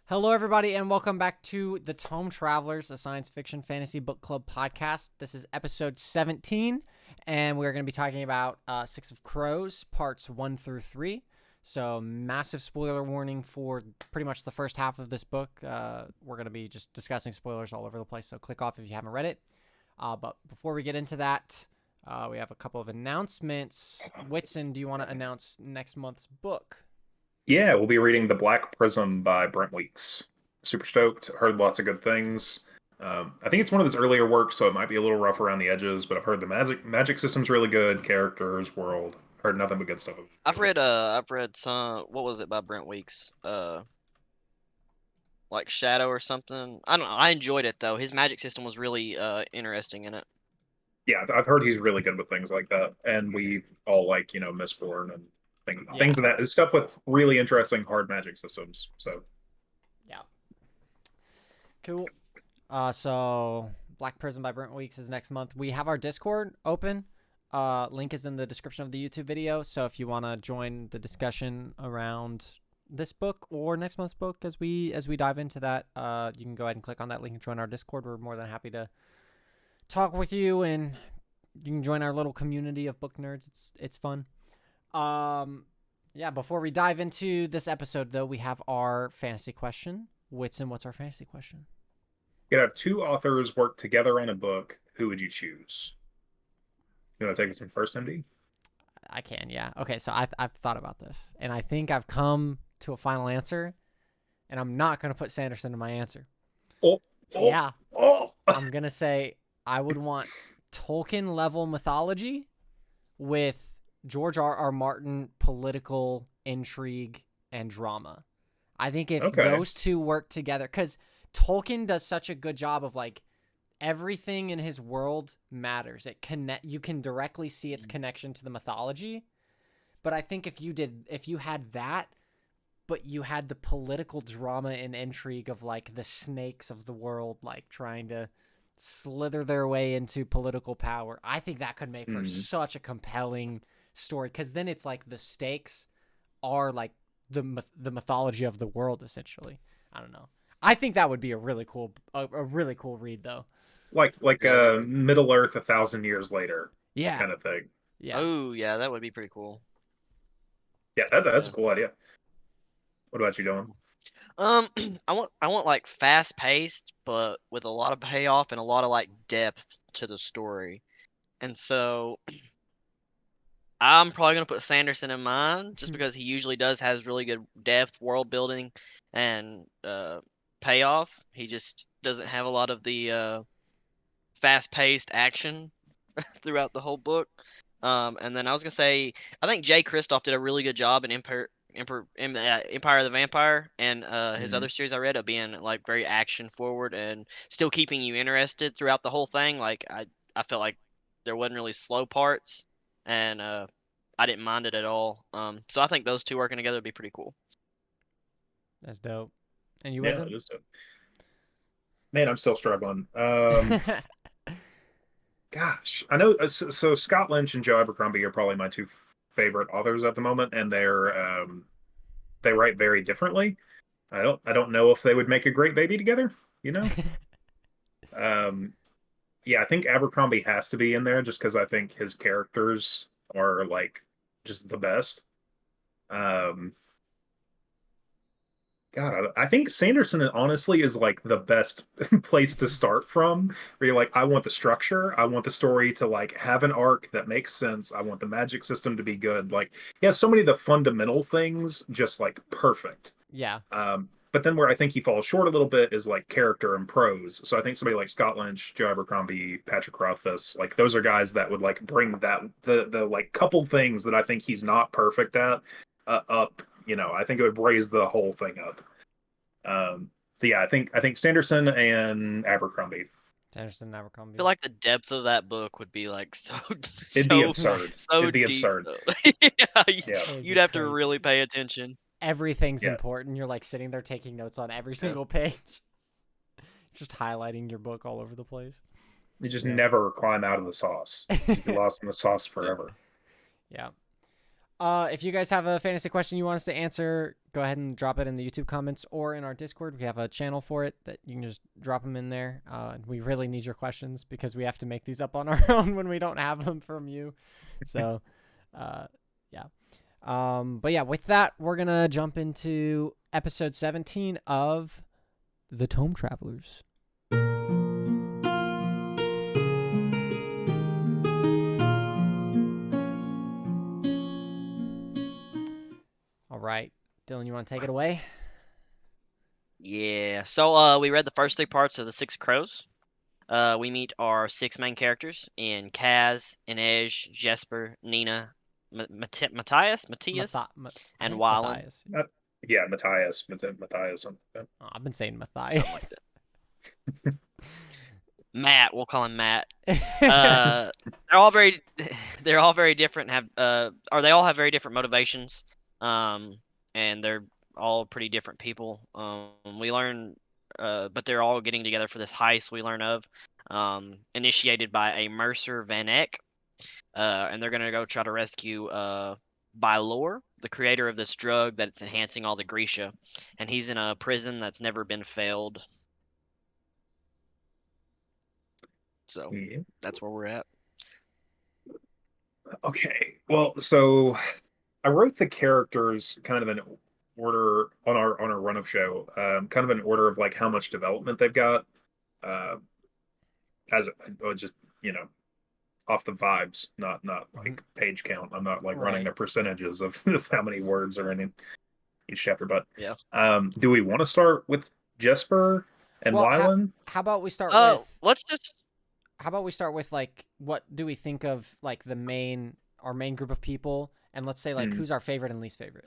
Hello, everybody, and welcome back to the Tome Travelers, a science fiction fantasy book club podcast. This is episode 17, and we're going to be talking about Six of Crows, parts 1 through 3. So, massive spoiler warning for pretty much the first half of this book. We're going to be just discussing spoilers all over the place, so click off if you haven't read it. But before we get into that, we have a couple of announcements. Whitson, do you want to announce next month's book? Yeah, we'll be reading The Black Prism by Brent Weeks. Super stoked. Heard lots of good things. I think it's one of his earlier works, so it might be a little rough around the edges, but I've heard the magic system's really good, characters, world. Heard nothing but good stuff. I've read some, what was it by Brent Weeks? Like Shadow or something. I don't know. I enjoyed it though. His magic system was really interesting in it. Yeah, I've heard he's really good with things like that, and we all like Mistborn and things Yeah. of that stuff with really interesting hard magic systems. So Yeah. Cool. So Black Prism by Brent Weeks is next month. We have our Discord open. Link is in the description of the YouTube video. So if you want to join the discussion around this book or next month's book, as we dive into that, you can go ahead and click on that link and join our Discord. We're more than happy to talk with you, and you can join our little community of book nerds. It's fun. Yeah. Before we dive into this episode, though, we have our fantasy question. Whitson, what's our fantasy question? you have two authors work together on a book. Who would you choose? You want to take this one first, MD? I can, yeah. Okay, so I've thought about this, and I think I've come to a final answer, and I'm not going to put Sanderson in my answer. Oh, Yeah. oh. I'm going to say I would want Tolkien-level mythology with George R.R. Martin political intrigue and drama. I think if Okay. those two work together, because Tolkien does such a good job of, like, everything in his world matters. You can directly see its connection to the mythology. But I think if you had that, but you had the political drama and intrigue of, like, the snakes of the world, like, trying to slither their way into political power, I think that could make for such a compelling story. Because then it's like the stakes are like the mythology of the world, essentially. I don't know. I think that would be a really cool read, though. like Yeah. Middle Earth 1,000 years later Yeah. kind of thing. Yeah. Oh yeah, that would be pretty cool. Yeah, that's a Yeah. cool idea. What about you, Dylan? Um, I want like fast paced, but with a lot of payoff and a lot of like depth to the story. And so I'm probably gonna put Sanderson in mine just because he usually has really good depth, world building, and payoff. He just doesn't have a lot of the fast-paced action throughout the whole book. And then I was gonna say I think Jay Kristoff did a really good job in Empire of the Vampire and his Mhm. other series I read of being like very action forward and still keeping you interested throughout the whole thing. Like I felt like there wasn't really slow parts, and I didn't mind it at all. So I think those two working together would be pretty cool. That's dope. And you Yeah, wasn't? it is. Man, I'm still struggling. Gosh, I know. So Scott Lynch and Joe Abercrombie are probably my two favorite authors at the moment, and they write very differently. I don't know if they would make a great baby together. You know. Um, yeah, I think Abercrombie has to be in there just because I think his characters are like just the best. Um, God, I think Sanderson honestly is like the best place to start from. Where you're like, I want the structure, I want the story to like have an arc that makes sense. I want the magic system to be good. Like, he has so many of the fundamental things just like perfect. Yeah. But then where I think he falls short a little bit is like character and prose. So I think somebody like Scott Lynch, Joe Abercrombie, Patrick Rothfuss, like those are guys that would like bring that the like couple things that I think he's not perfect at up. I think it would raise the whole thing up. So yeah, I think Sanderson and Abercrombie. Sanderson and I Abercrombie. feel like the depth of that book would be like so It'd be so absurd. so It'd be deep absurd. though. Yeah, Yeah, It'd be you'd have to crazy. really pay attention. Everything's yeah. important. You're like sitting there taking notes on every Yeah. single page. Just highlighting your book all over the place. You just Yeah. never climb out of the sauce. You'd be lost in the sauce Yeah. forever. Yeah. If you guys have a fantasy question you want us to answer, go ahead and drop it in the YouTube comments or in our Discord. We have a channel for it that you can just drop them in there. We really need your questions because we have to make these up on our own when we don't have them from you. So, yeah. But yeah, with that, we're going to jump into episode 17 of The Tome Travelers. All right. Dylan, you want to take it away? Yeah. So we read the first 3 parts of the Six Crows. We meet our 6 main characters in Kaz, Inej, Jesper, Nina, Matthias, I and think it's Wylan. Matthias. Yeah, Matthias. Matthias. Oh, I've been saying Something like Matthias. that. Matt, we'll call him Matt. They're all very different. They all have very different motivations. And they're all pretty different people. We learn, but they're all getting together for this heist. We learn of, initiated by a Mercer Van Eck, and they're gonna go try to rescue Bylor, the creator of this drug that's enhancing all the Grisha, and he's in a prison that's never been failed. So Yeah. that's where we're at. Okay. Well, so I wrote the characters kind of in order on our run of show, kind of in order of like how much development they've got, uh, as just off the vibes, not like page count. I'm not like running Right. the percentages of how many words are in each chapter. But Yeah. do we want to start with Jesper and Well, Wylan? how about we start with Let's just. how about we start with like what do we think of like our main group of people, and let's say like who's our favorite and least favorite.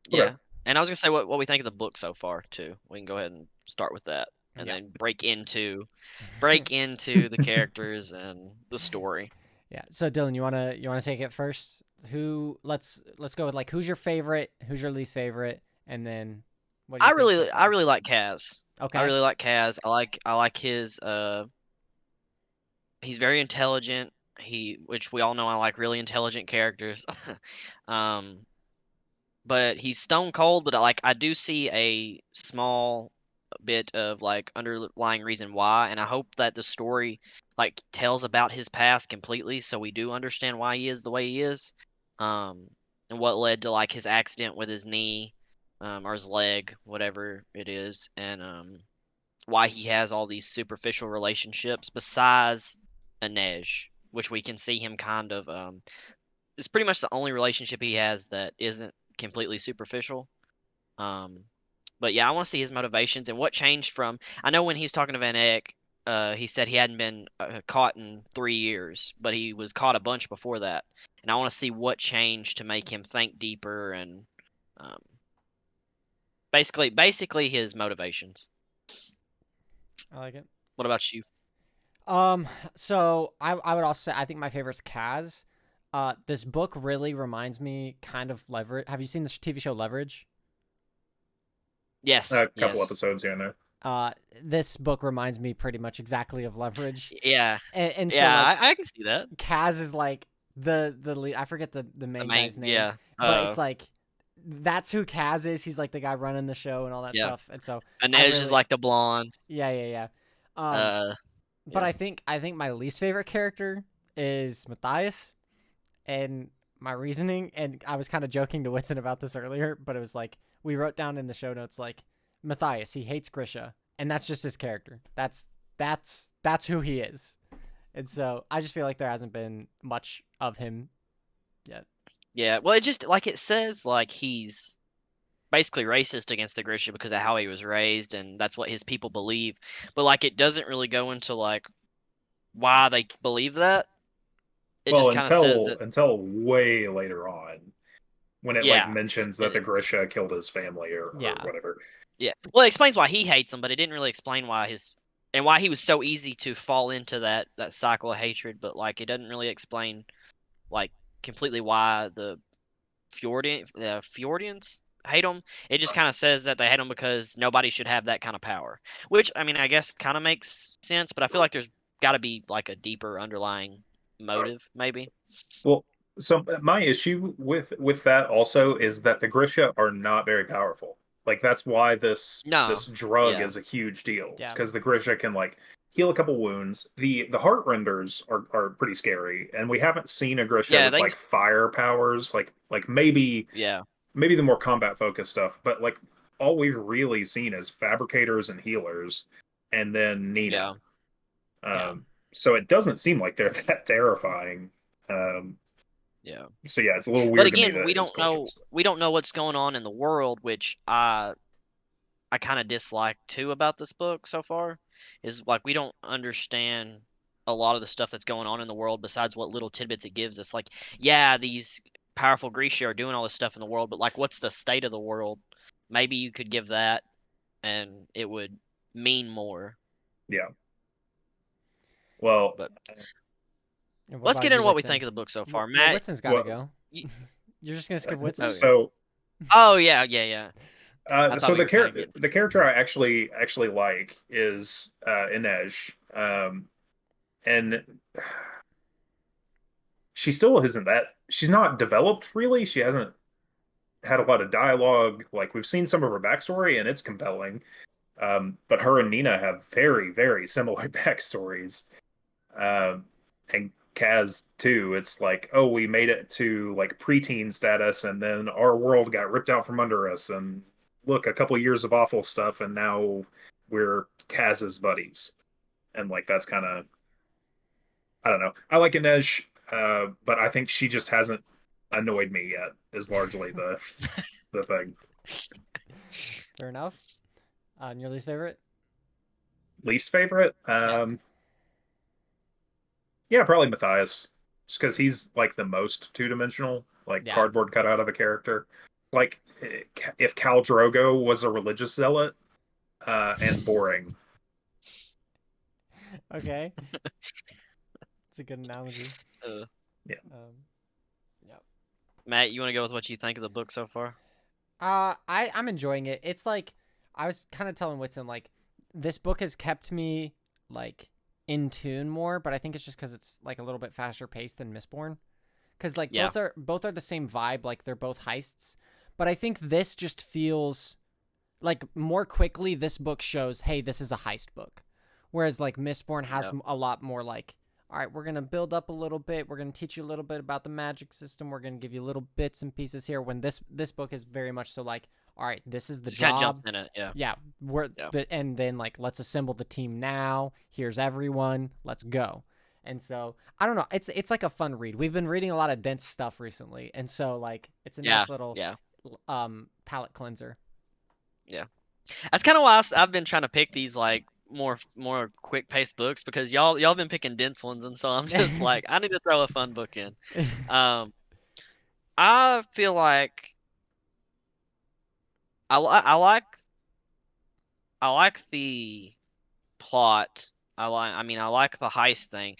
Yeah. Okay. And I was gonna say what we think of the book so far too. We can go ahead and start with that, and Yeah. then break into the characters and the story. Yeah. So Dylan, you wanna take it first? Let's go with like who's your favorite, who's your least favorite, and then what do you think so I far? really like Kaz. Okay. I really like Kaz. I like his he's very intelligent. Which we all know I like really intelligent characters. um but he's stone cold, but I do see a small bit of like underlying reason why, and I hope that the story like tells about his past completely so we do understand why he is the way he is. Um and what led to like his accident with his knee, or his leg, whatever it is, and why he has all these superficial relationships besides Inej, which we can see him kind of it's pretty much the only relationship he has that isn't completely superficial. Um, but yeah, I want to see his motivations and what changed from. I know when he was talking to Van Eyck, he said he hadn't been caught in 3 years, but he was caught a bunch before that. And I want to see what changed to make him think deeper and um, basically his motivations. I like it. What about you? So I would also say I think my favorite's Kaz. This book really reminds me kind of Leverage. Have you seen the TV show Leverage? Yes, A couple yes, episodes, yeah, no. This book reminds me pretty much exactly of Leverage. yeah, And so yeah. like I can see that. Kaz is like the lead. I forget the main guy's name, Yeah, but it's like that's who Kaz is. He's like the guy running the show and all that yeah. stuff. And so Inej is like the blonde. yeah. Uh, But yeah. I think my least favorite character is Matthias, and my reasoning, and I was kind of joking to Whitson about this earlier, but it was like we wrote down in the show notes like Matthias, he hates Grisha, and that's just his character. That's who he is. And so I just feel like there hasn't been much of him yet. Yeah, well, it just like it says like he's basically racist against the Grisha because of how he was raised, and that's what his people believe. But like, it doesn't really go into like why they believe that. It Well, just kind of says that. until way later on, when it like Yeah, mentions that the Grisha killed his family or Yeah. whatever. yeah. Well, it explains why he hates him, but it didn't really explain why he was so easy to fall into that cycle of hatred. But like, it doesn't really explain like completely why the Fjordians hate them. It just kind of says that they hate them because nobody should have that kind of power. Which, I mean, I guess kind of makes sense, but I feel like there's got to be like a deeper underlying motive, maybe. Well, So my issue with that also is that the Grisha are not very powerful. Like that's why this No. drug Yeah. is a huge deal. It's Yeah. because the Grisha can like heal a couple wounds. The heart renders are pretty scary, and we haven't seen a Grisha Yeah, with they like fire powers, like yeah. maybe the more combat focused stuff, but like all we've really seen is fabricators and healers, and then Yeah. Nina. Yeah. So it doesn't seem like they're that terrifying. Um, Yeah. so yeah, it's a little But weird to me again, that his culture is. we don't know what's going on in the world, which I kind of dislike too about this book so far is like we don't understand a lot of the stuff that's going on in the world besides what little tidbits it gives us. Like, yeah, these powerful Grisha are doing all this stuff in the world, but like, what's the state of the world? Maybe you could give that, and it would mean more. Yeah. Well, But And what let's about get you, into what we Whitson? think of the book so far, Well, Matt. Whitson's got to well, go. You, You're just gonna skip Whitson? okay. so Oh yeah, yeah, yeah. I thought so we the were kind of getting. the character I actually like is Inej, and she still isn't that. She's not developed really. She hasn't had a lot of dialogue. Like we've seen some of her backstory, and it's compelling. But her and Nina have very similar backstories. Um, and Kaz too. It's like, oh, we made it to like preteen status, and then our world got ripped out from under us, and look, a couple years of awful stuff, and now we're Kaz's buddies, and like that's kind of I don't know. I like Inej, but I think she just hasn't annoyed me yet. Is largely the thing. Fair enough. And your least favorite? Least favorite? Yeah. Yeah, probably Matthias. Just because he's like the most two-dimensional, like Yeah. cardboard cutout of a character. Like if Cal Drogo was a religious zealot, and boring. Okay. It's a good analogy. Uh, Yeah. Yeah. Matt, you want to go with what you think of the book so far? I'm enjoying it. It's like I was kind of telling Whitson like this book has kept me like in tune more, but I think it's just because it's like a little bit faster paced than Mistborn. Because like Yeah. both are the same vibe, like they're both heists, but I think this just feels like more quickly. This book shows, hey, this is a heist book, whereas like Mistborn has Yeah. a lot more like. All right, we're going to build up a little bit. We're going to teach you a little bit about the magic system. We're going to give you little bits and pieces here. When this book is very much so like, all right, this is the Just kind of job. jumped in it. Yeah. Yeah, Yeah. and then like let's assemble the team now. Here's everyone. Let's go. And so I don't know. It's like a fun read. We've been reading a lot of dense stuff recently, and so like it's a Yeah. nice little Yeah. palate cleanser. Yeah. That's kind of why I've been trying to pick these like more quick paced books because y'all been picking dense ones, and so I'm just like I need to throw a fun book in. Um, I feel like I like the plot. I mean I like the heist thing.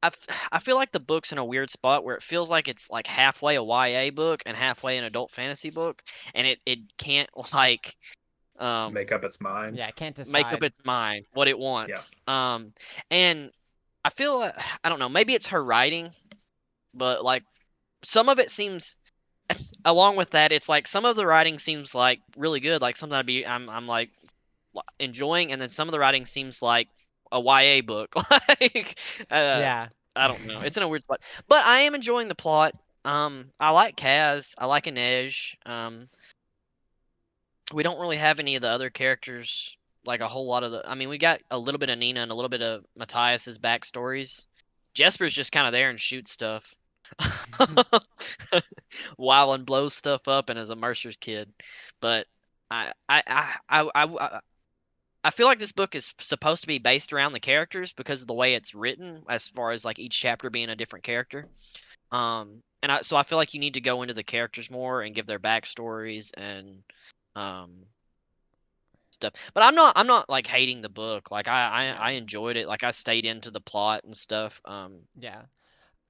I feel like the book's in a weird spot where it feels like it's like halfway a YA book and halfway an adult fantasy book, and it can't like Make um up its mind. Yeah, I can't make up decide. its mind what it Yeah. wants. And I feel like, I don't know, maybe it's her writing, but like some of it seems along with that, it's like some of the writing seems like really good, like something I'm like enjoying, and then some of the writing seems like a YA book. Like Yeah, I don't know. It's in a weird spot. But I am enjoying the plot. I like Kaz, I like Inej. We don't really have any of the other characters, like a whole lot of the. I mean, we got a little bit of Nina and a little bit of Matthias's backstories. Jesper's just kind of there and shoots stuff, while and blows stuff up and is a Mercer's kid. But I I I I I, I feel like this book is supposed to be based around the characters because of the way it's written, as far as like each chapter being a different character. So I feel like you need to go into the characters more and give their backstories and um stuff. But I'm not like hating the book. Like I yeah, enjoyed it. Like I stayed into the plot and stuff. yeah. I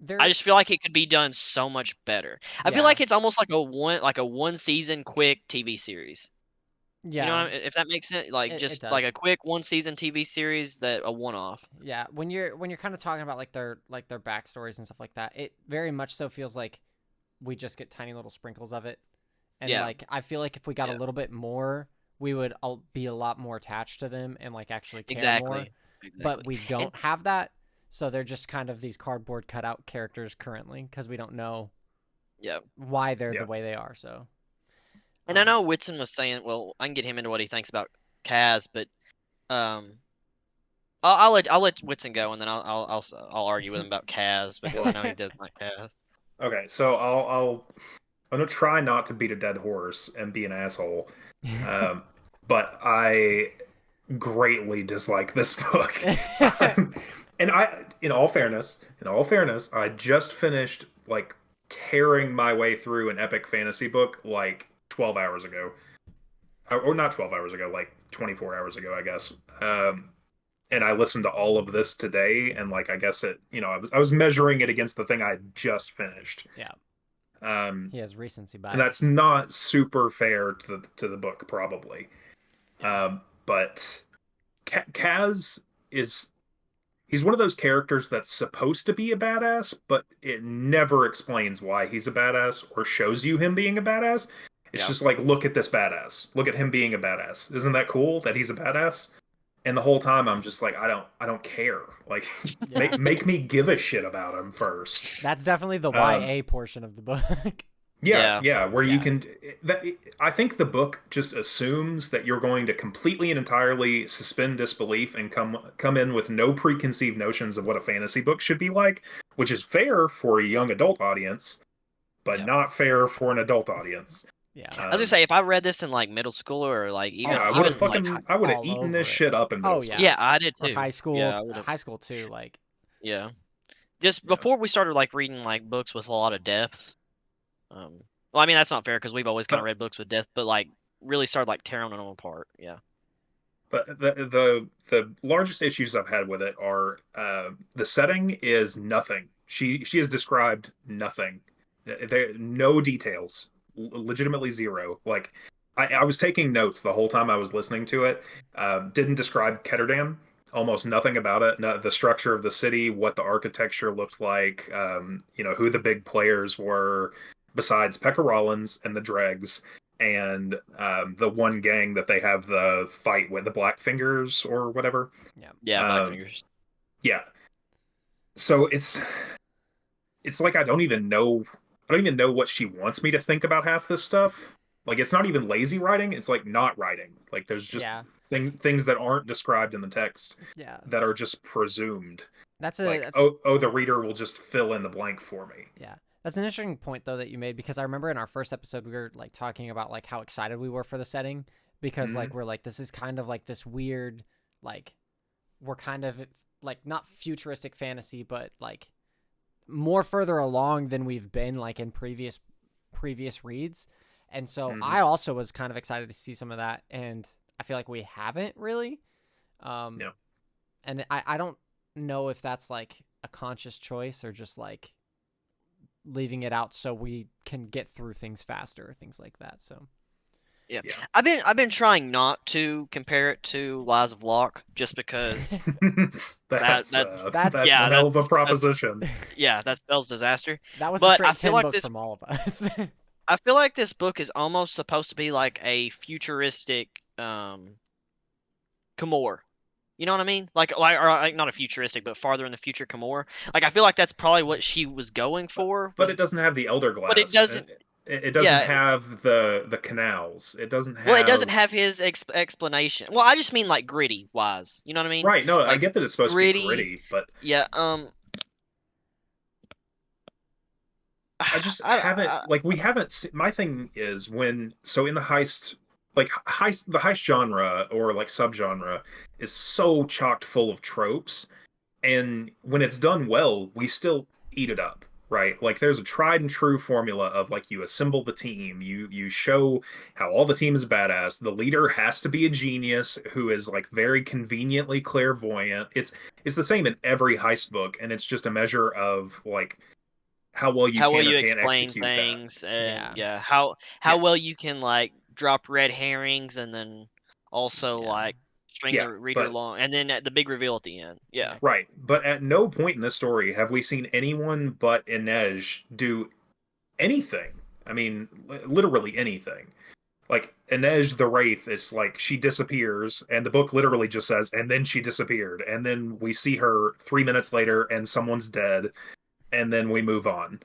There, just feel like it could be done so much better. I feel yeah, like it's almost like a one season quick TV series. You know Yeah, what if that makes sense? Like it just like does. a quick one season TV series that a one off. Yeah, when you're kind of talking about like their backstories and stuff like that, it very much so feels like we just get tiny little sprinkles of it. And Yeah. like I feel like if we got a Yeah. little bit more, we would all be a lot more attached to them and like actually care more. Exactly. But Exactly. we And don't have that, so they're just kind of these cardboard cutout characters currently because we don't know yeah. why they're Yeah. the way they are. So, And I know Whitson was saying, well, I can get him into what he thinks about Kaz, but um, I'll let Whitson go, and then I'll argue with him about Kaz because I know he doesn't like Kaz. Okay, so I'm gonna try not to beat a dead horse and be an asshole, um, but I greatly dislike this book. And in all fairness, I just finished like tearing my way through an epic fantasy book like 12 hours ago, or not 12 hours ago, like 24 hours ago, I guess. And I listened to all of this today, and like I guess I was measuring it against the thing I just finished. yeah, Um, he has recency and bias. that's not super fair to the book, probably. But Kaz is he's one of those characters that's supposed to be a badass, but it never explains why he's a badass or shows you him being a badass. It's Yeah. just like, look at this badass. Look at him being a badass. Isn't that cool that he's a badass? And the whole time I'm just like, I don't care. Like, Yeah, make me give a shit about him first. that's definitely the Um, YA portion of the book. Yeah, Yeah. yeah, where you Yeah. can that I think the book just assumes that you're going to completely and entirely suspend disbelief and come in with no preconceived notions of what a fantasy book should be like, which is fair for a young adult audience, but Yeah. not fair for an adult audience. Yeah. I was gonna say if I read this in like middle school or like even Yeah, I would even like I would have all eaten this over it. shit up in middle Oh school. yeah. yeah, I did Or too. Yeah, I would have. high school too. Like, Yeah. Just Yeah. before we started like reading like books with a lot of depth. Well, I mean that's not fair because we've always kind of But read books with depth, but like really started like tearing them apart. Yeah. But the largest issues I've had with it are the setting is nothing. She has described nothing. There no details, legitimately zero. Like I was taking notes the whole time I was listening to it. Didn't describe Ketterdam. Almost nothing about it. No, the structure of the city, what the architecture looked like. Who the big players were, besides Pekka Rollins and the Dregs and the one gang that they have the fight with, the Black Fingers or whatever. yeah. Yeah, Um, Blackfingers. yeah. So it's like I don't even know what she wants me to think about half this stuff. Like it's not even lazy writing, it's like not writing. Like there's just Yeah. things that aren't described in the text Yeah. that are just presumed. That's Like, that's the reader will just fill in the blank for me. yeah. That's an interesting point though that you made because I remember in our first episode we were like talking about like how excited we were for the setting because Mhm. like we're like this is kind of like this weird like we're kind of like not futuristic fantasy but like more further along than we've been like in previous reads. And so Mhm. I also was kind of excited to see some of that and I feel like we haven't really. Yeah. And I don't know if that's like a conscious choice or just like leaving it out so we can get through things faster or things like that. So Yeah. Yeah. I've been trying not to compare it to Lies of Locke just because that's that's one yeah, hell of a that's proposition. yeah, that spells disaster. that was a But straight 10 book from all of us. I feel like this book is almost supposed to be like a futuristic Kimor. You know what I mean? Or like not a futuristic, but farther in the future Kimor. Like I feel like that's probably what she was going for But it with, doesn't have the elder but it glass. doesn't. It doesn't Yeah, have the canals. It doesn't well, it doesn't have have his explanation. Well, I just mean like gritty wise. You know what I mean? right. No, I Like get that it's supposed to be gritty. gritty, but Yeah. I just haven't I like we haven't. My thing is when so in the heist, like the heist genre or like subgenre is so chocked full of tropes, and when it's done well, we still eat it up, right? Like there's a tried and true formula of like you assemble the team, you show how all the team is badass. The leader has to be a genius who is like very conveniently clairvoyant. It's the same in every heist book, and it's just a measure of like how well you how well can or you can't explain execute that. things and Yeah. yeah, how Yeah. well you can like drop red herrings and then also Yeah. like string Yeah, the reader but along, and then at the big reveal at the end. Yeah. Yeah. right. But at no point in this story have we seen anyone but Inej do anything. I mean, literally anything. Like Inej the Wraith is like she disappears, and the book literally just says, and then she disappeared, and then we see her 3 minutes later, and someone's dead, and then we move on.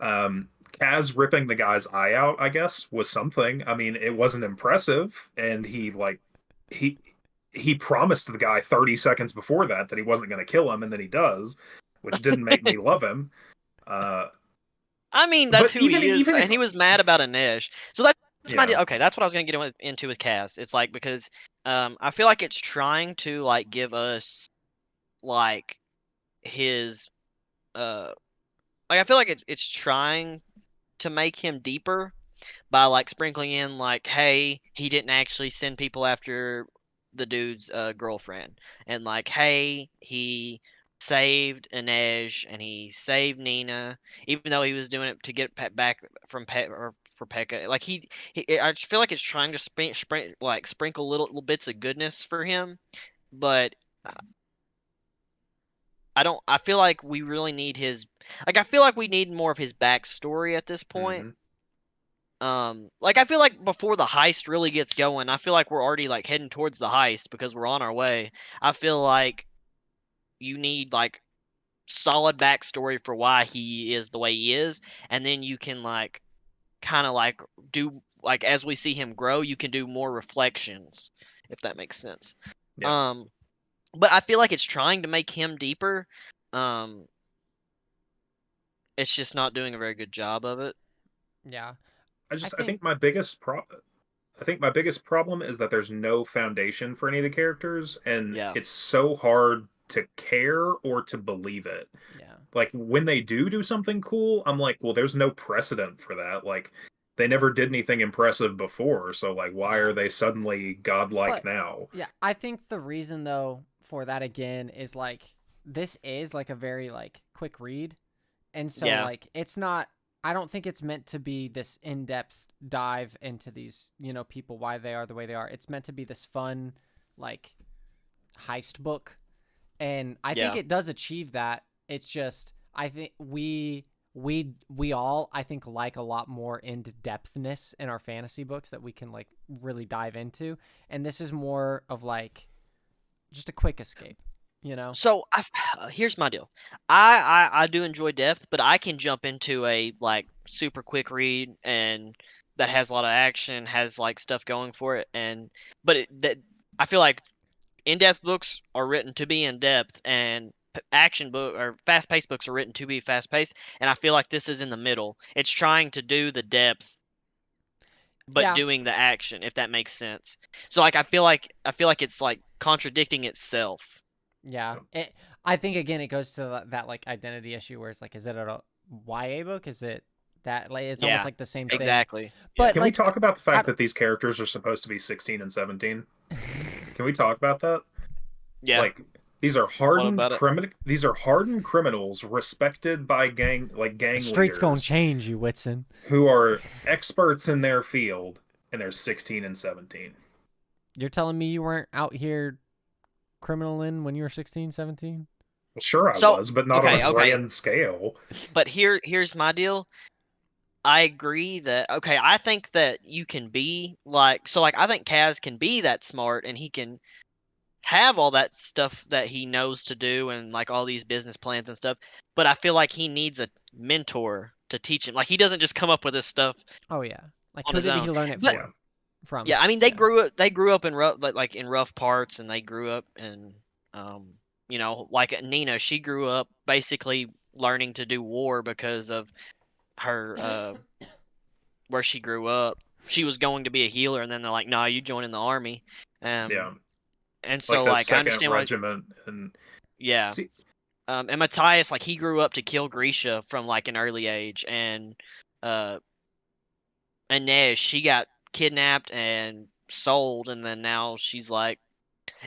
Kaz ripping the guy's eye out, I guess, was something. I mean, it wasn't impressive, and he he promised the guy 30 seconds before that he wasn't going to kill him, and then he does, which didn't make me love him. Uh, I mean, that's but who he is, even if and he was mad about Inej. So that's my yeah, deal. Okay, that's what I was gonna get into with Cass. It's like because I feel like it's trying to like give us like his like I feel like it's trying to make him deeper by like sprinkling in like, hey, he didn't actually send people after the dude's girlfriend, and like, hey, he saved Inej and he saved Nina, even though he was doing it to get back from or for Pekka. Like I feel like it's trying to sprinkle little bits of goodness for him, but I don't. I feel like we really need his. Like I feel like we need more of his backstory at this point. mhm, Like I feel like before the heist really gets going, I feel like we're already like heading towards the heist because we're on our way. I feel like you need like solid backstory for why he is the way he is, and then you can like kind of like do like as we see him grow, you can do more reflections, if that makes sense. yeah. Um, but I feel like it's trying to make him deeper. Um, it's just not doing a very good job of it. Yeah. I I think think my biggest I think my biggest problem is that there's no foundation for any of the characters, and Yeah. it's so hard to care or to believe it. yeah. Like when they do something cool, I'm like, well, there's no precedent for that. Like they never did anything impressive before, so like, why Yeah. are they suddenly godlike But now? yeah, I think the reason though for that again is like this is like a very like quick read. And so Yeah. like it's not I don't think it's meant to be this in-depth dive into these, people why they are the way they are. It's meant to be this fun like heist book. And I think Yeah. it does achieve that. It's just I think we all I think like a lot more into depthness in our fantasy books that we can like really dive into, and this is more of like just a quick escape, you know? So here's my deal. I do enjoy depth, but I can jump into a like super quick read and that has a lot of action, has like stuff going for it, and but that I feel like in-depth books are written to be in depth, and action book or fast-paced books are written to be fast-paced, and I feel like this is in the middle. It's trying to do the depth but Yeah, doing the action, if that makes sense. So like I feel like it's like contradicting itself. yeah. I think again it goes to that like identity issue where it's like, is it a YA book? Is it that like it's almost Yeah, like the same thing? exactly. Yeah. But Can we like, talk about the I, fact that these characters are supposed to be 16 and 17? Can we talk about that? Yeah. Like What about it? these are hardened criminals respected by the gang streets gonna leaders change you, Whitson. who are experts in their field, and they're 16 and 17. You're telling me you weren't out here criminaling when you were 16, 17? Well, sure I So was, but not on a okay. grand scale. But here's my deal. I agree that okay, I think that you can be like so like I think Kaz can be that smart and he can have all that stuff that he knows to do and like all these business plans and stuff, but I feel like he needs a mentor to teach him. Like he doesn't just come up with this stuff Oh yeah. Like on who his did he own. learn it But Yeah. from? yeah, I mean they grew up in like in rough parts and they grew up in um like Nina, she grew up basically learning to do war because of her where she grew up. She was going to be a healer, and then they're like, "No, you join in the army." Um, Yeah. and Like so the like I second understand why. regiment and Yeah. see And Matthias, like he grew up to kill Grisha from like an early age, and uh, Inez, she got kidnapped and sold, and then now she's like.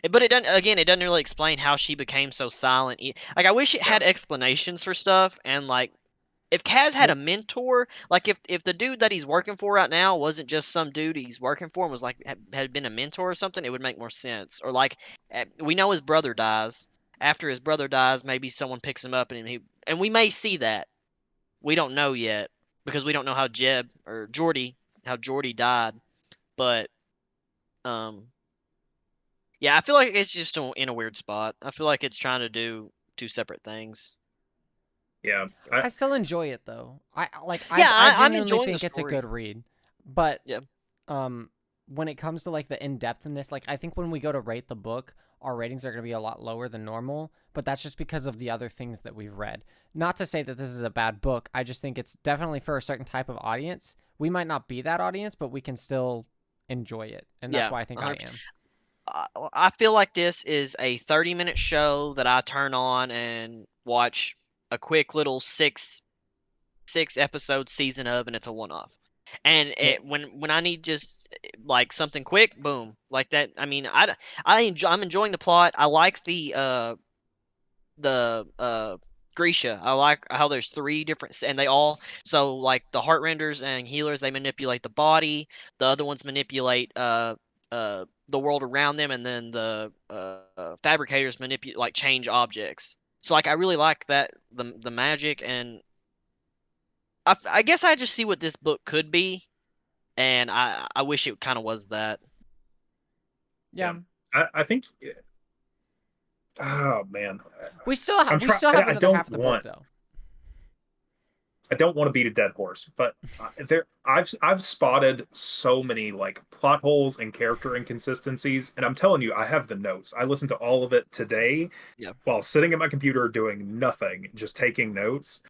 But it doesn't. Again, it doesn't really explain how she became so silent. Like I wish it yeah. had explanations for stuff, and like if Kaz had a mentor, like if the dude that he's working for right now wasn't just some dude he's working for and was like had been a mentor or something, it would make more sense. Or like we know his brother dies. After his brother dies, maybe someone picks him up and we may see that. We don't know yet because we don't know how Jordy died. But um, yeah, I feel like it's just in a weird spot. I feel like it's trying to do two separate things. Yeah, I still enjoy it though. Yeah, I I'm genuinely enjoying the think it's a story. good read. But Yeah. when it comes to like the in-depthness, like I think when we go to rate the book, our ratings are going to be a lot lower than normal, but that's just because of the other things that we've read. Not to say that this is a bad book. I just think it's definitely for a certain type of audience. We might not be that audience, but we can still enjoy it. And that's Yeah, why I think I am. I feel like this is a 30-minute show that I turn on and watch a quick little six episode season of, and it's a one off. And well, when I need just like something quick, boom, like that. I mean, I'm enjoying the plot. I like the Grisha. I like how there's three different, and they all so like the heart renders and healers. They manipulate the body. The other ones manipulate the world around them, and then the fabricators manipulate like change objects. So like I really like that the magic, and I guess I just see what this book could be, and I wish it kind of was that. Yeah. I think. Oh man, We still I'm we trying. still have I another half don't of the book want. though. I don't want to beat a dead horse, but I've spotted so many like plot holes and character inconsistencies, and I'm telling you, I have the notes. I listened to all of it today Yeah. while sitting at my computer doing nothing, just taking notes,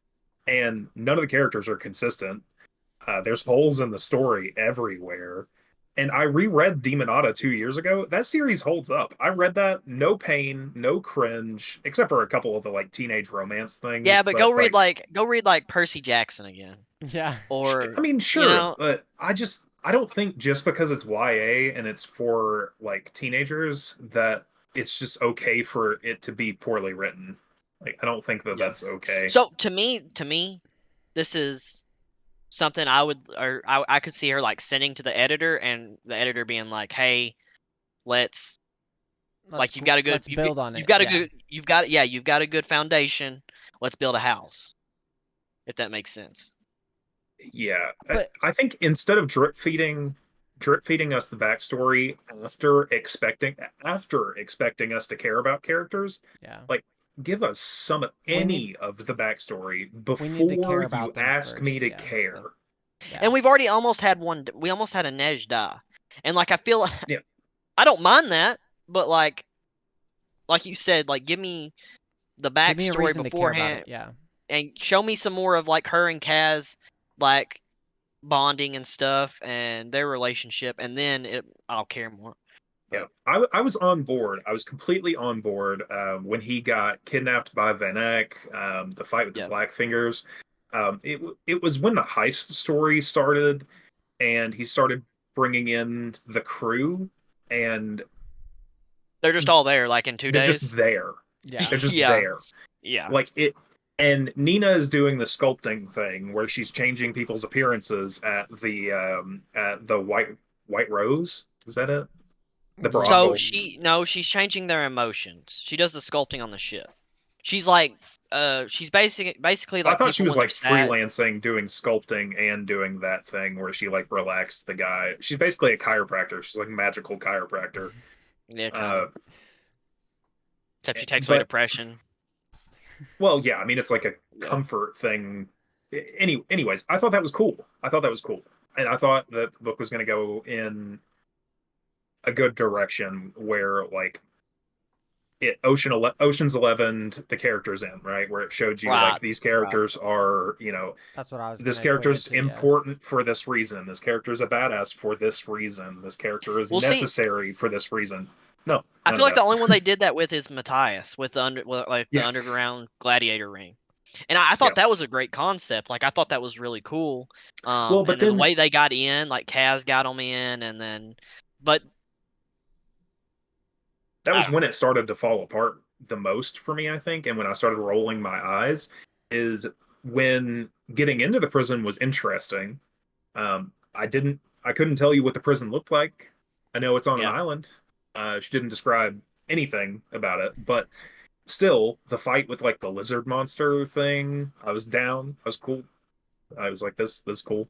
and none of the characters are consistent. There's holes in the story everywhere. And I reread Demonata 2 years ago. That series holds up. I read that, no pain, no cringe, except for a couple of the like teenage romance Yeah, things. but But like, go read like Percy Jackson again, Yeah. or I mean, you sure, know, but I don't think just because it's YA and it's for like teenagers that it's just okay for it to be poorly written. Like, I don't think that yeah. that's okay. So to me, this is something I could see her like sending to the editor, and the editor being like, "Hey, let's like Let's build on you've it. got a Yeah. good you've got a good foundation. Let's build a house." If that makes sense. Yeah, But I think instead of drip feeding us the backstory after expecting us to care about characters, yeah. like give us some We need any of the backstory we need to care before you about them ask me first. to Yeah. care. Yeah. And we've already almost had one. We almost had a Nej die, and like I feel Yeah, I don't mind that, but like you said, like give me the Give me a backstory reason to care about it. beforehand Yeah. and show me some more of like her and Kaz like bonding and stuff and their relationship, and then I'll care more. yeah. But I was on board. I was completely on board when he got kidnapped by Van Eck, the fight with the yeah, Blackfingers. It was when the heist story started, and he started bringing in the crew, and they're just all there like in two they're just days. there. Yeah. They're just Yeah, there. yeah. Like it. And Nina is doing the sculpting thing where she's changing people's appearances at the White Rose. Is that it? The So brothel. she's changing their emotions. She does the sculpting on the ship. She's like she's basically I like thought she people was when they're like sad. freelancing, doing sculpting and doing that thing where she like relaxed the guy. She's basically a chiropractor. She's like a magical chiropractor. Yeah, kind Uh, of. Except she takes away but depression. well, yeah, I mean it's like a Yeah. comfort thing. Anyways, I thought that was cool. I thought that was cool, and I thought that the book was going to go in a good direction where like Ocean's 11 the characters in right where it showed you Right. like these Right. characters are That's what I was this gonna equate it character's to. Yeah. important for this reason. This character is a badass for this reason. This character is Well, see, necessary for this reason. No, I none feel of like the that. only one they did that with is Matthias with the Yeah, underground gladiator ring, and I yeah. thought that was a great concept. Like I thought that was really cool. Well, but And then the then way they got in, like Kaz got them in, and then, but that I was don't know. when it started to fall apart the most for me, I think, and when I started rolling my eyes is when getting into the prison was interesting. I couldn't tell you what the prison looked like. I know it's on an Yeah. island. She didn't describe anything about it, but still, the fight with like the lizard monster thing, I was down. I was cool. I was like, this is cool.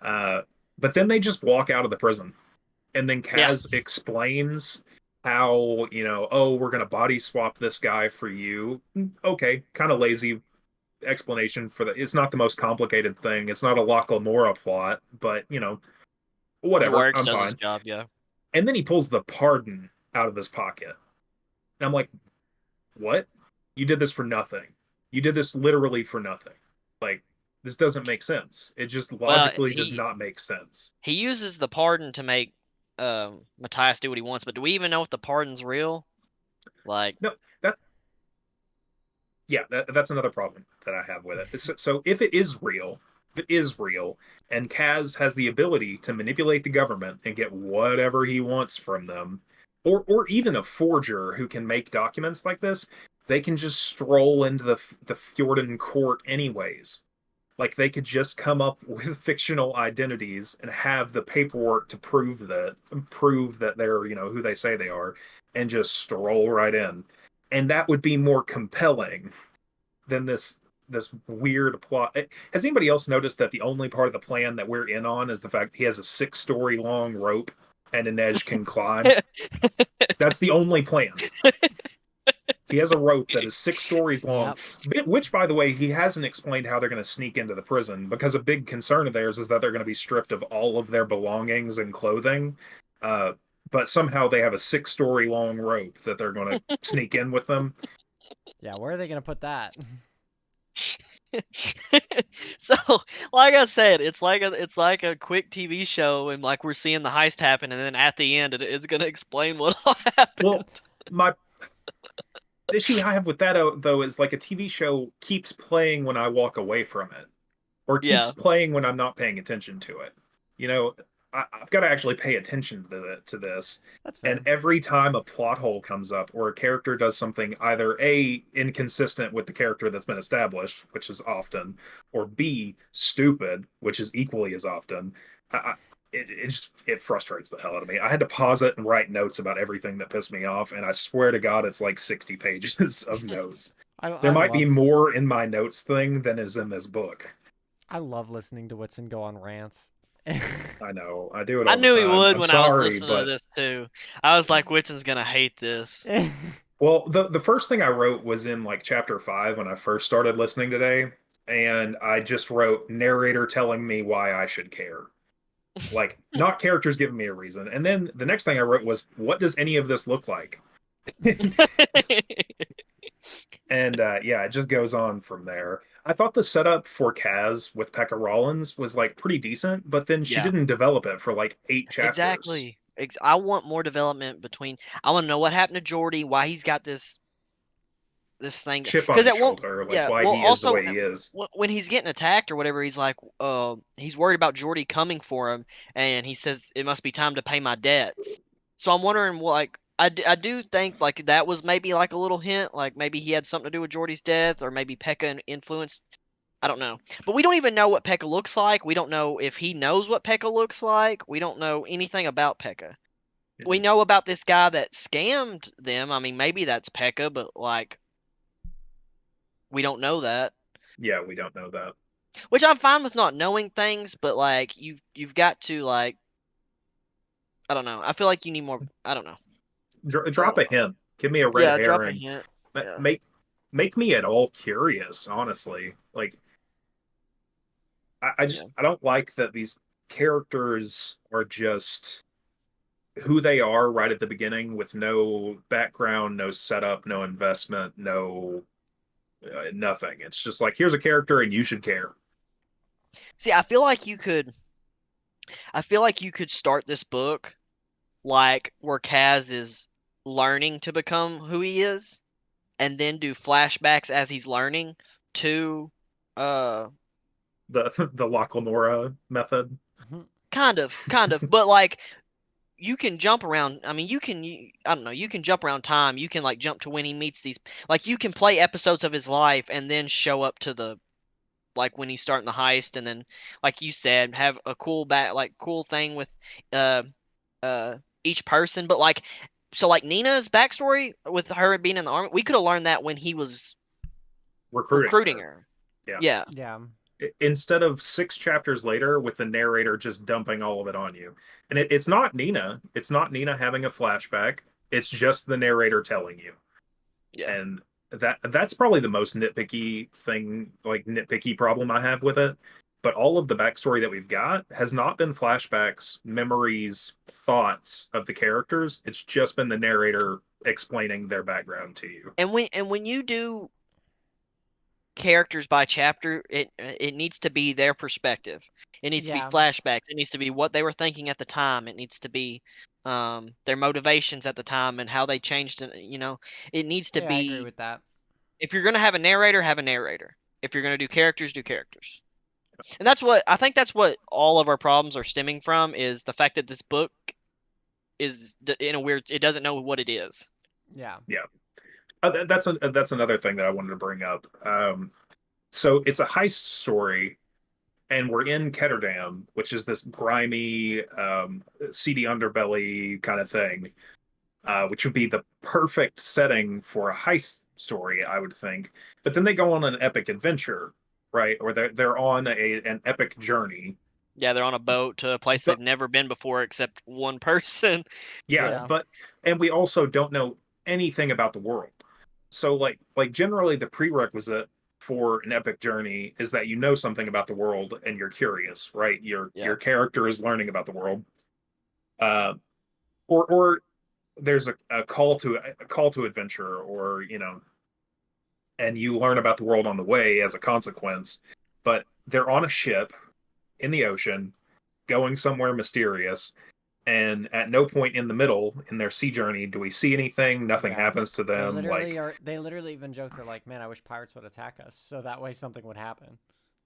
Uh, but then they just walk out of the prison, and then Yeah. Kaz explains how, oh, we're gonna body swap this guy for you. Okay, kind of lazy explanation for that. It's not the most complicated thing. It's not a Locke Lamora plot, but It whatever. works, I'm does his fine. job, yeah. And then he pulls the pardon out of his pocket. And I'm like, what? You did this for nothing. You did this literally for nothing. Like, this doesn't make sense. It just Well, logically does he not make sense. he uses the pardon to make Matthias do what he wants, but do we even know if the pardon's real? Like, No, that yeah, that's another problem that I have with it. So if it is real, and Kaz has the ability to manipulate the government and get whatever he wants from them, or even a forger who can make documents like this, they can just stroll into the Fjorden court anyways. Like they could just come up with fictional identities and have the paperwork to prove that they're, who they say they are, and just stroll right in. And that would be more compelling than this weird plot. Has anybody else noticed that the only part of the plan that we're in on is the fact he has a 6-story long rope and an edge can climb? That's the only plan. He has a rope that is 6 stories long, Yep. which, by the way, he hasn't explained how they're going to sneak into the prison because a big concern of theirs is that they're going to be stripped of all of their belongings and clothing. But somehow they have a 6-story long rope that they're going to sneak in with them. Yeah, where are they gonna put that? so like I said, it's like a quick TV show, and like we're seeing the heist happen, and then at the end it's gonna explain what all happened. Well, my issue I have with that though is like a TV show keeps playing when I walk away from it, or keeps Yeah, playing when I'm not paying attention to it. You know, I've got to actually pay attention to this. That's And fair. every time a plot hole comes up or a character does something either A, inconsistent with the character that's been established, which is often, or B, stupid, which is equally as often, it frustrates the hell out of me. I had to pause it and write notes about everything that pissed me off, and I swear to God, it's like 60 pages of notes. There I might be love more in my notes thing than is in this book. I love listening to Whitson go on rants. I know. I do it I all the knew he time. would I'm when I was sorry, listening to but this too. I was like, Whitson's gonna hate this. well, the first thing I wrote was in like chapter 5 when I first started listening today, and I just wrote narrator telling me why I should care. Like not characters giving me a reason. And then the next thing I wrote was what does any of this look like? And yeah, it just goes on from there. I thought the setup for Kaz with Pekka Rollins was like pretty decent, but then she Yeah, didn't develop it for like 8 chapters. exactly. I want more development between. I want to know what happened to Jordy, why he's got this thing. Chip on Because his at one, shoulder, like yeah. why Well, he is the also way he is. when he's getting attacked or whatever, he's like, he's worried about Jordy coming for him, and he says it must be time to pay my debts. So I'm wondering, like, I do think like that was maybe like a little hint, like maybe he had something to do with Jordy's death, or maybe Pekka influenced. I don't know, but we don't even know what Pekka looks like. We don't know if he knows what Pekka looks like. We don't know anything about Pekka. We know about this guy that scammed them. I mean, maybe that's Pekka, but like we don't know that. Yeah, we don't know that. Which I'm fine with not knowing things, but like you've got to like I don't know. I feel like you need more. I don't know. Drop a hint. Give me a red Yeah, drop a herring. hint. Yeah, Make make me at all curious, honestly. Like yeah. I don't like that these characters are just who they are right at the beginning with no background, no setup, no investment, no nothing. It's just like here's a character and you should care. See, I feel like you could. I feel like you could start this book like where Kaz is learning to become who he is, and then do flashbacks as he's learning to, uh, The Locke method. kind of, but like you can jump around. I mean, I don't know. You can jump around time. You can like jump to when he meets these. Like you can play episodes of his life and then show up to like when he's starting the heist, and then like you said, have a cool thing with uh each person. But like so like Nina's backstory with her being in the army, we could have learned that when he was Recruiting recruiting her. her. Yeah. Yeah. Yeah. Instead of 6 chapters later with the narrator just dumping all of it on you. And it's not Nina. It's not Nina having a flashback. It's just the narrator telling you. Yeah. And that's probably the most nitpicky thing, like nitpicky problem I have with it. But all of the backstory that we've got has not been flashbacks, memories, thoughts of the characters. It's just been the narrator explaining their background to you. And when you do characters by chapter, it needs to be their perspective. It needs to be Yeah. flashbacks. It needs to be what they were thinking at the time. It needs to be their motivations at the time and how they changed it. It needs to Yeah, I agree be. with that. If you're gonna have a narrator, have a narrator. If you're gonna do characters, do characters. And that's what I think. That's what all of our problems are stemming from, is the fact that this book is in a weird. It doesn't know what it is. Yeah. Yeah. That's another thing that I wanted to bring up. So it's a heist story, and we're in Ketterdam, which is this grimy, seedy underbelly kind of thing, which would be the perfect setting for a heist story, I would think. But then they go on an epic adventure, right? Or they're on an epic journey. Yeah, they're on a boat to a place they've But never been before except one person. yeah, Yeah. Yeah. and we also don't know anything about the world. So like generally the prerequisite for an epic journey is that you know something about the world and you're curious, right? Your Yeah. character is learning about the world. Uh, or there's a call to adventure, or and you learn about the world on the way as a consequence. But they're on a ship in the ocean going somewhere mysterious, and at no point in the middle in their sea journey do we see anything. Nothing Yeah. happens to They them. literally Like, are. They literally even joke. They're like, "Man, I wish pirates would attack us, so that way something would happen."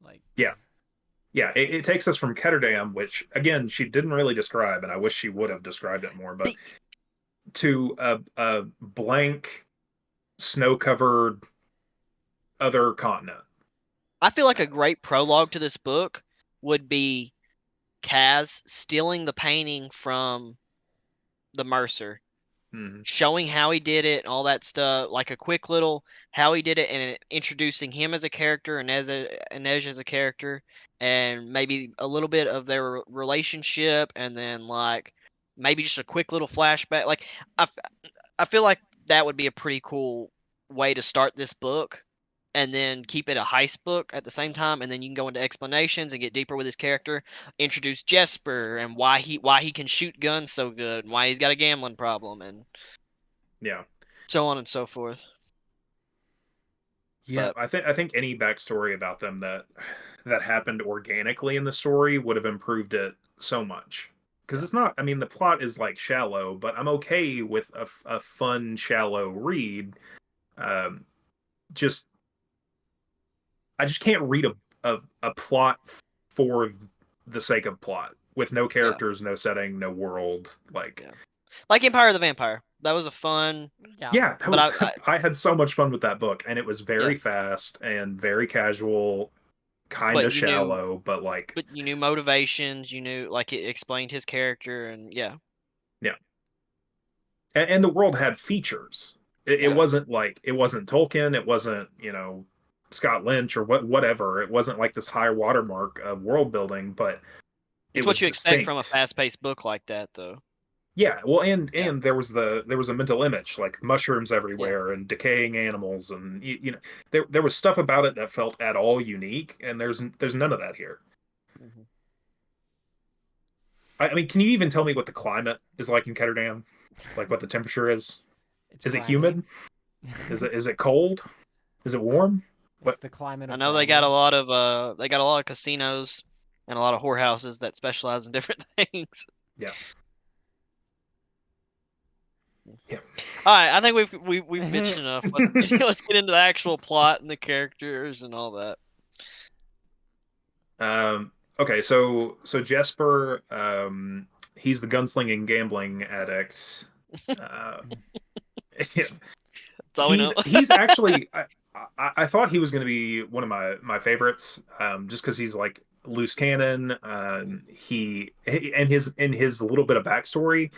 Like, yeah, yeah, it takes us from Ketterdam, which again she didn't really describe, and I wish she would have described it more, but The, to a blank, snow-covered other continent. I feel like a great prologue to this book would be Kaz stealing the painting from the Mercer, Mhm. showing how he did it and all that stuff, like a quick little how he did it, and introducing him as a character and Inej as a character, and maybe a little bit of their relationship, and then like maybe just a quick little flashback. Like I, I feel like that would be a pretty cool way to start this book, and then keep it a heist book at the same time, and then you can go into explanations and get deeper with his character, introduce Jesper and why he can shoot guns so good, and why he's got a gambling problem, and Yeah. so on and so forth. Yeah, But I think any backstory about them that happened organically in the story would have improved it so much. Because yeah, it's not, I mean, the plot is like shallow, but I'm okay with a fun, shallow read. Um, just I just can't read a plot for the sake of plot with no yeah, characters, no setting, no world. Like, yeah, like Empire of the Vampire. That was a fun, yeah, yeah, that but was I I had so much fun with that book, and it was yeah, very fast and very casual, kind but of shallow, but like, you knew motivations, you knew like it explained his character, and yeah, yeah. And the world had features. It yeah, wasn't like it wasn't Tolkien, it wasn't Scott Lynch or whatever. It wasn't like this high watermark of world building, but it it's was what you expect from a distinct. fast-paced book like that, though. Yeah, well, Yeah, and there was a mental image, like mushrooms yeah, everywhere and decaying animals, and there was stuff about it that felt at all unique, and there's none of that here. hmm I mean, can you even tell me what the climate is like in Ketterdam? Like what the temperature is? it's Is it grimy. humid? Is it cold? Is it warm? It's What? the climate I of know they got a grimy. lot of casinos and a lot of whorehouses that specialize in different things. Yeah. Yeah. All right, I think we've bitched enough. Let's get into the actual plot and the characters and all that. Okay, so Jesper, he's the gunslinging gambling addict. Uh, That's all we know. he's actually I thought he was going to be one of my favorites, just because he's like loose cannon. He and his little bit of backstory,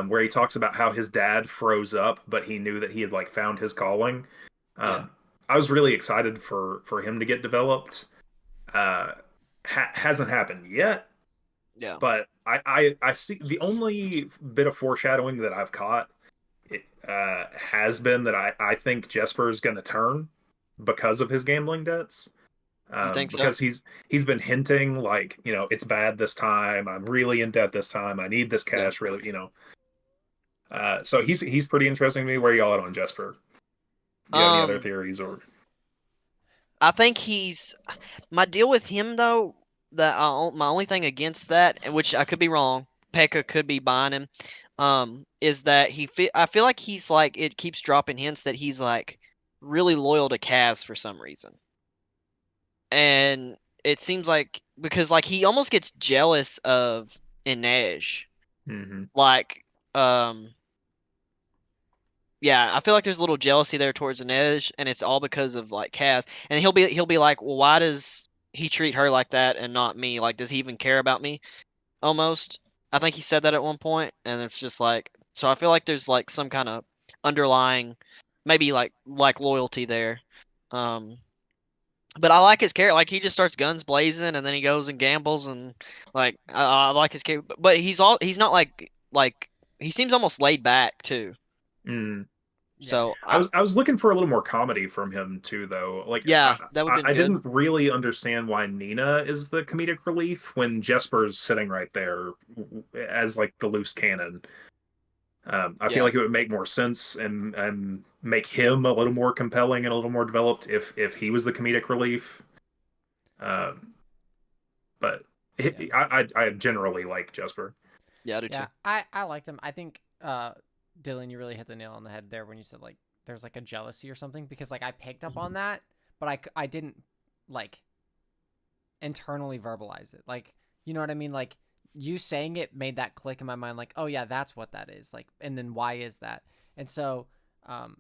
where he talks about how his dad froze up, but he knew that he had like found his calling. Yeah, Um, I was really excited for him to get developed. Hasn't happened yet, yeah. but I see the only bit of foreshadowing that I've caught it has been that I think Jesper's going to turn because of his gambling debts. You think so? Because he's been hinting like, it's bad this time. I'm really in debt this time. I need this Yeah. cash really. So he's pretty interesting to me. Where y'all at on Jesper? Do you have any other Um, theories or? I think he's my deal with him though. That my only thing against that, and which I could be wrong, Pekka could be buying him. Is that I feel like he's like it keeps dropping hints that he's like really loyal to Kaz for some reason, and it seems like because like he almost gets jealous of Inej, Hmm. like um yeah, I feel like there's a little jealousy there towards Inej, and it's all because of like Kaz, and he'll be like, well, why does he treat her like that and not me? Like, does he even care about me? Almost. I think he said that at one point, and it's just like so. I feel like there's like some kind of underlying, maybe like loyalty there. Um, but I like his character. Like he just starts guns blazing, and then he goes and gambles, and like I like his character. But he's not like he seems almost laid back too. Mm. Yeah. So I was looking for a little more comedy from him too, though. Like yeah, that would have been I good. didn't really understand why Nina is the comedic relief when Jesper's sitting right there as like the loose cannon. I feel Yeah, like it would make more sense and make him a little more compelling and a little more developed if he was the comedic relief. Um, but Yeah. I generally like Jesper. yeah, I do too. Yeah, I liked him. I think Dylan, you really hit the nail on the head there when you said like there's like a jealousy or something because like I picked up on that, but I didn't like internally verbalize it. Like, you know what I mean? Like you saying it made that click in my mind like, "Oh yeah, that's what that is." Like, and then why is that? And so um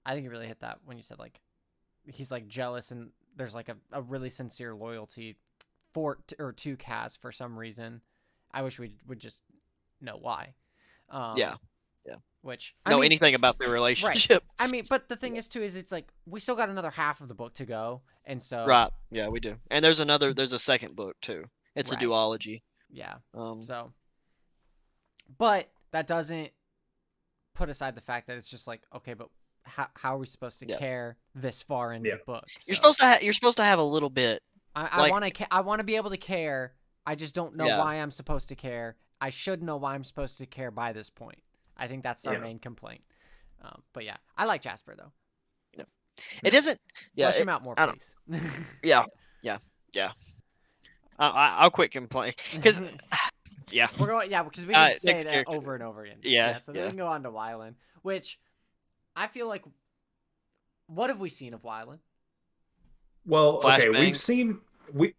I think you really hit that when you said like he's like jealous and there's like a really sincere loyalty for or to Kaz for some reason. I wish we would just know why. Yeah, Um, yeah. which I Know mean, anything about their right. relationship? I mean, but the thing is too is it's like we still got another half of the book to go, and so Right. Yeah, we do. And there's a second book too. It's a right, duology. yeah. Um, So, but that doesn't put aside the fact that it's just like okay, but how are we supposed to yeah. care this far into Yeah. the book? You're So supposed to you're supposed to have a little bit I like want to I want to be able to care. I just don't know yeah. why I'm supposed to care. I should know why I'm supposed to care by this point. I think that's our Yeah. main complaint. But yeah, I like Jasper though. Yeah. It Yeah. doesn't yeah, Flesh him out more, I don't please. yeah. Yeah. Yeah. I'll quit complaining cuz yeah. We're going, yeah, because we could say Next that character. over and over again. Yeah, Yeah, so then we yeah. can go on to Wylan, which I feel like, what have we seen of Wylan? Well, okay, Flashbangs. we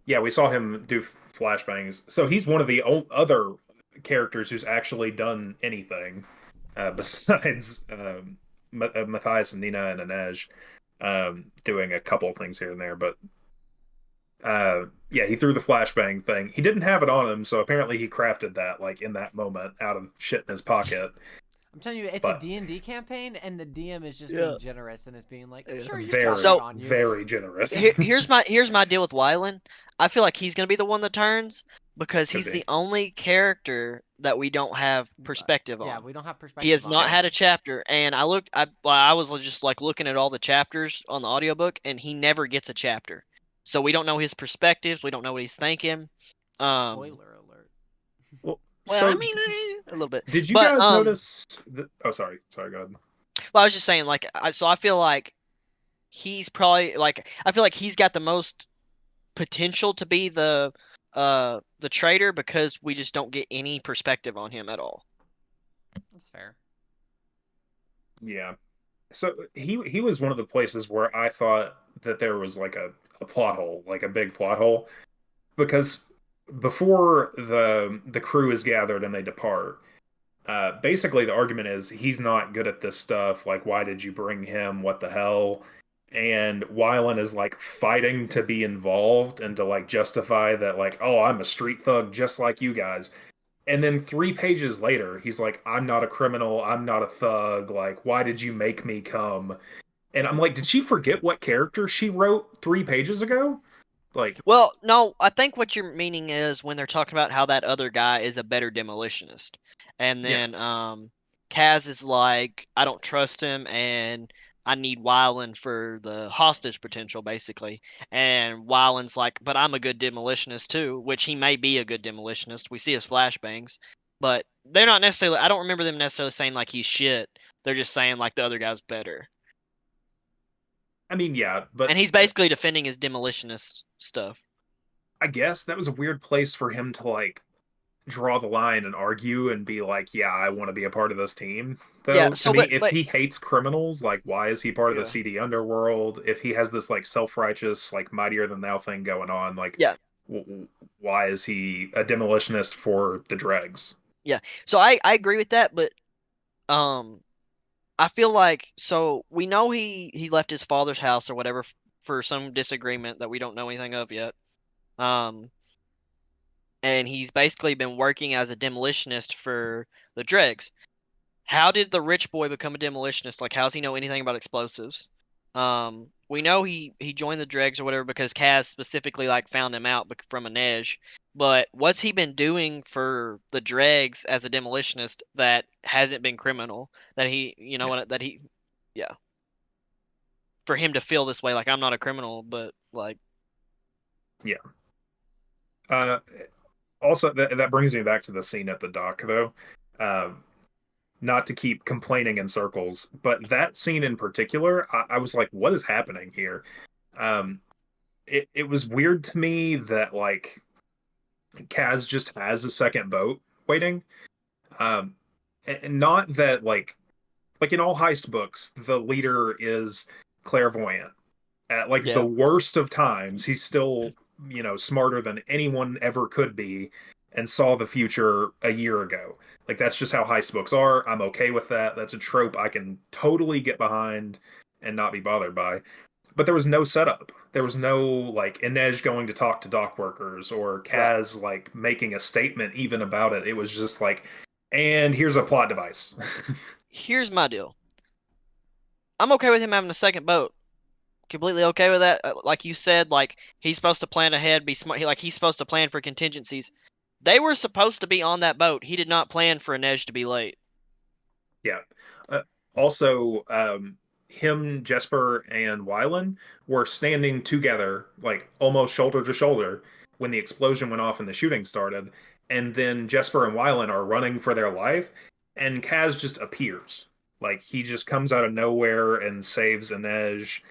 yeah, we saw him do flashbangs. So he's one of the other characters who's actually done anything Yep. besides Matthias and Nina and Inej, doing a couple things here and there. But yeah, he threw the flashbang thing. He didn't have it on him, so apparently he crafted that like in that moment out of shit in his pocket. I'm telling you, it's a But D&D campaign, and the DM is just Yeah. being generous and is being like, Yeah. sure, you got very, that So on you. very generous. here's my deal with Wylan. I feel like he's gonna be the one that turns because Could he's be. the only character that we don't have perspective Yeah, on. we don't have He perspective has on not Yeah. him. had a chapter, and I was just like looking at all the chapters on the audiobook, and he never gets a chapter. So we don't know his perspectives. We don't know what he's thinking. Um, Spoiler alert. Well, well, I so mean, a little bit, did you but guys notice oh, sorry, go ahead. well, I was just saying, like, so I feel like he's probably like I feel like he's got the most potential to be the traitor because we just don't get any perspective on him at all. That's fair. Yeah. So he was one of the places where I thought that there was like a plot hole, like a big plot hole, because before the crew is gathered and they depart, basically the argument is he's not good at this stuff. Like, why did you bring him? What the hell? and Wylan is like fighting to be involved and to like justify that like, oh, I'm a street thug just like you guys. And then 3 pages later, he's like, I'm not a criminal, I'm not a thug, like, why did you make me come? And I'm like, did she forget what character she wrote 3 pages ago? Like, Well, no, I think what you're meaning is when they're talking about how that other guy is a better demolitionist. And yeah, then Kaz is like, I don't trust him and I need Wyland for the hostage potential, basically. And Wyland's like, but I'm a good demolitionist too, which he may be a good demolitionist. We see his flashbangs. But they're not necessarily, I don't remember them necessarily saying like he's shit. They're just saying like the other guy's better. I mean, yeah, And but he's basically defending his demolitionist stuff. I guess that was a weird place for him to like draw the line and argue and be like, yeah, I want to be a part of this team. Yeah, Though, to so me, but if but he hates criminals, like, why is he part of the yeah. seedy underworld? If he has this like self-righteous, like mightier than thou thing going on, like, Yeah. why is he a demolitionist for the dregs? Yeah. So I agree with that, but um I feel like so we know he left his father's house or whatever for some disagreement that we don't know anything of yet. Um and he's basically been working as a demolitionist for the Dregs. How did the rich boy become a demolitionist? Like, how does he know anything about explosives? We know he joined the Dregs or whatever because Kaz specifically like found him out from a Nej. But what's he been doing for the Dregs as a demolitionist that hasn't been criminal? That he, you know Yeah, what? That he, yeah, for him to feel this way, like I'm not a criminal, but like, yeah. Uh, Also, that brings me back to the scene at the dock, though. Um, Not to keep complaining in circles, but that scene in particular, I was like, what is happening here? Um, it was weird to me that like Kaz just has a second boat waiting. Um, and not that like in all heist books, the leader is clairvoyant. At like the yeah, worst of times, he's still, smarter than anyone ever could be and saw the future a year ago. Like that's just how heist books are. I'm okay with that. That's a trope I can totally get behind and not be bothered by. But there was no setup. There was no like Inej going to talk to dock workers or right. Kaz like making a statement even about it. It was just like, and here's a plot device. Here's my deal. I'm okay with him having a second boat. Completely okay with that. Like you said, like he's supposed to plan ahead, be smart. Like he's supposed to plan for contingencies. They were supposed to be on that boat. He did not plan for Inej to be late. Yeah. Also, him, Jesper, and Wylan were standing together, like almost shoulder to shoulder, when the explosion went off and the shooting started. And then Jesper and Wylan are running for their life, and Kaz just appears. Like he just comes out of nowhere and saves Inej.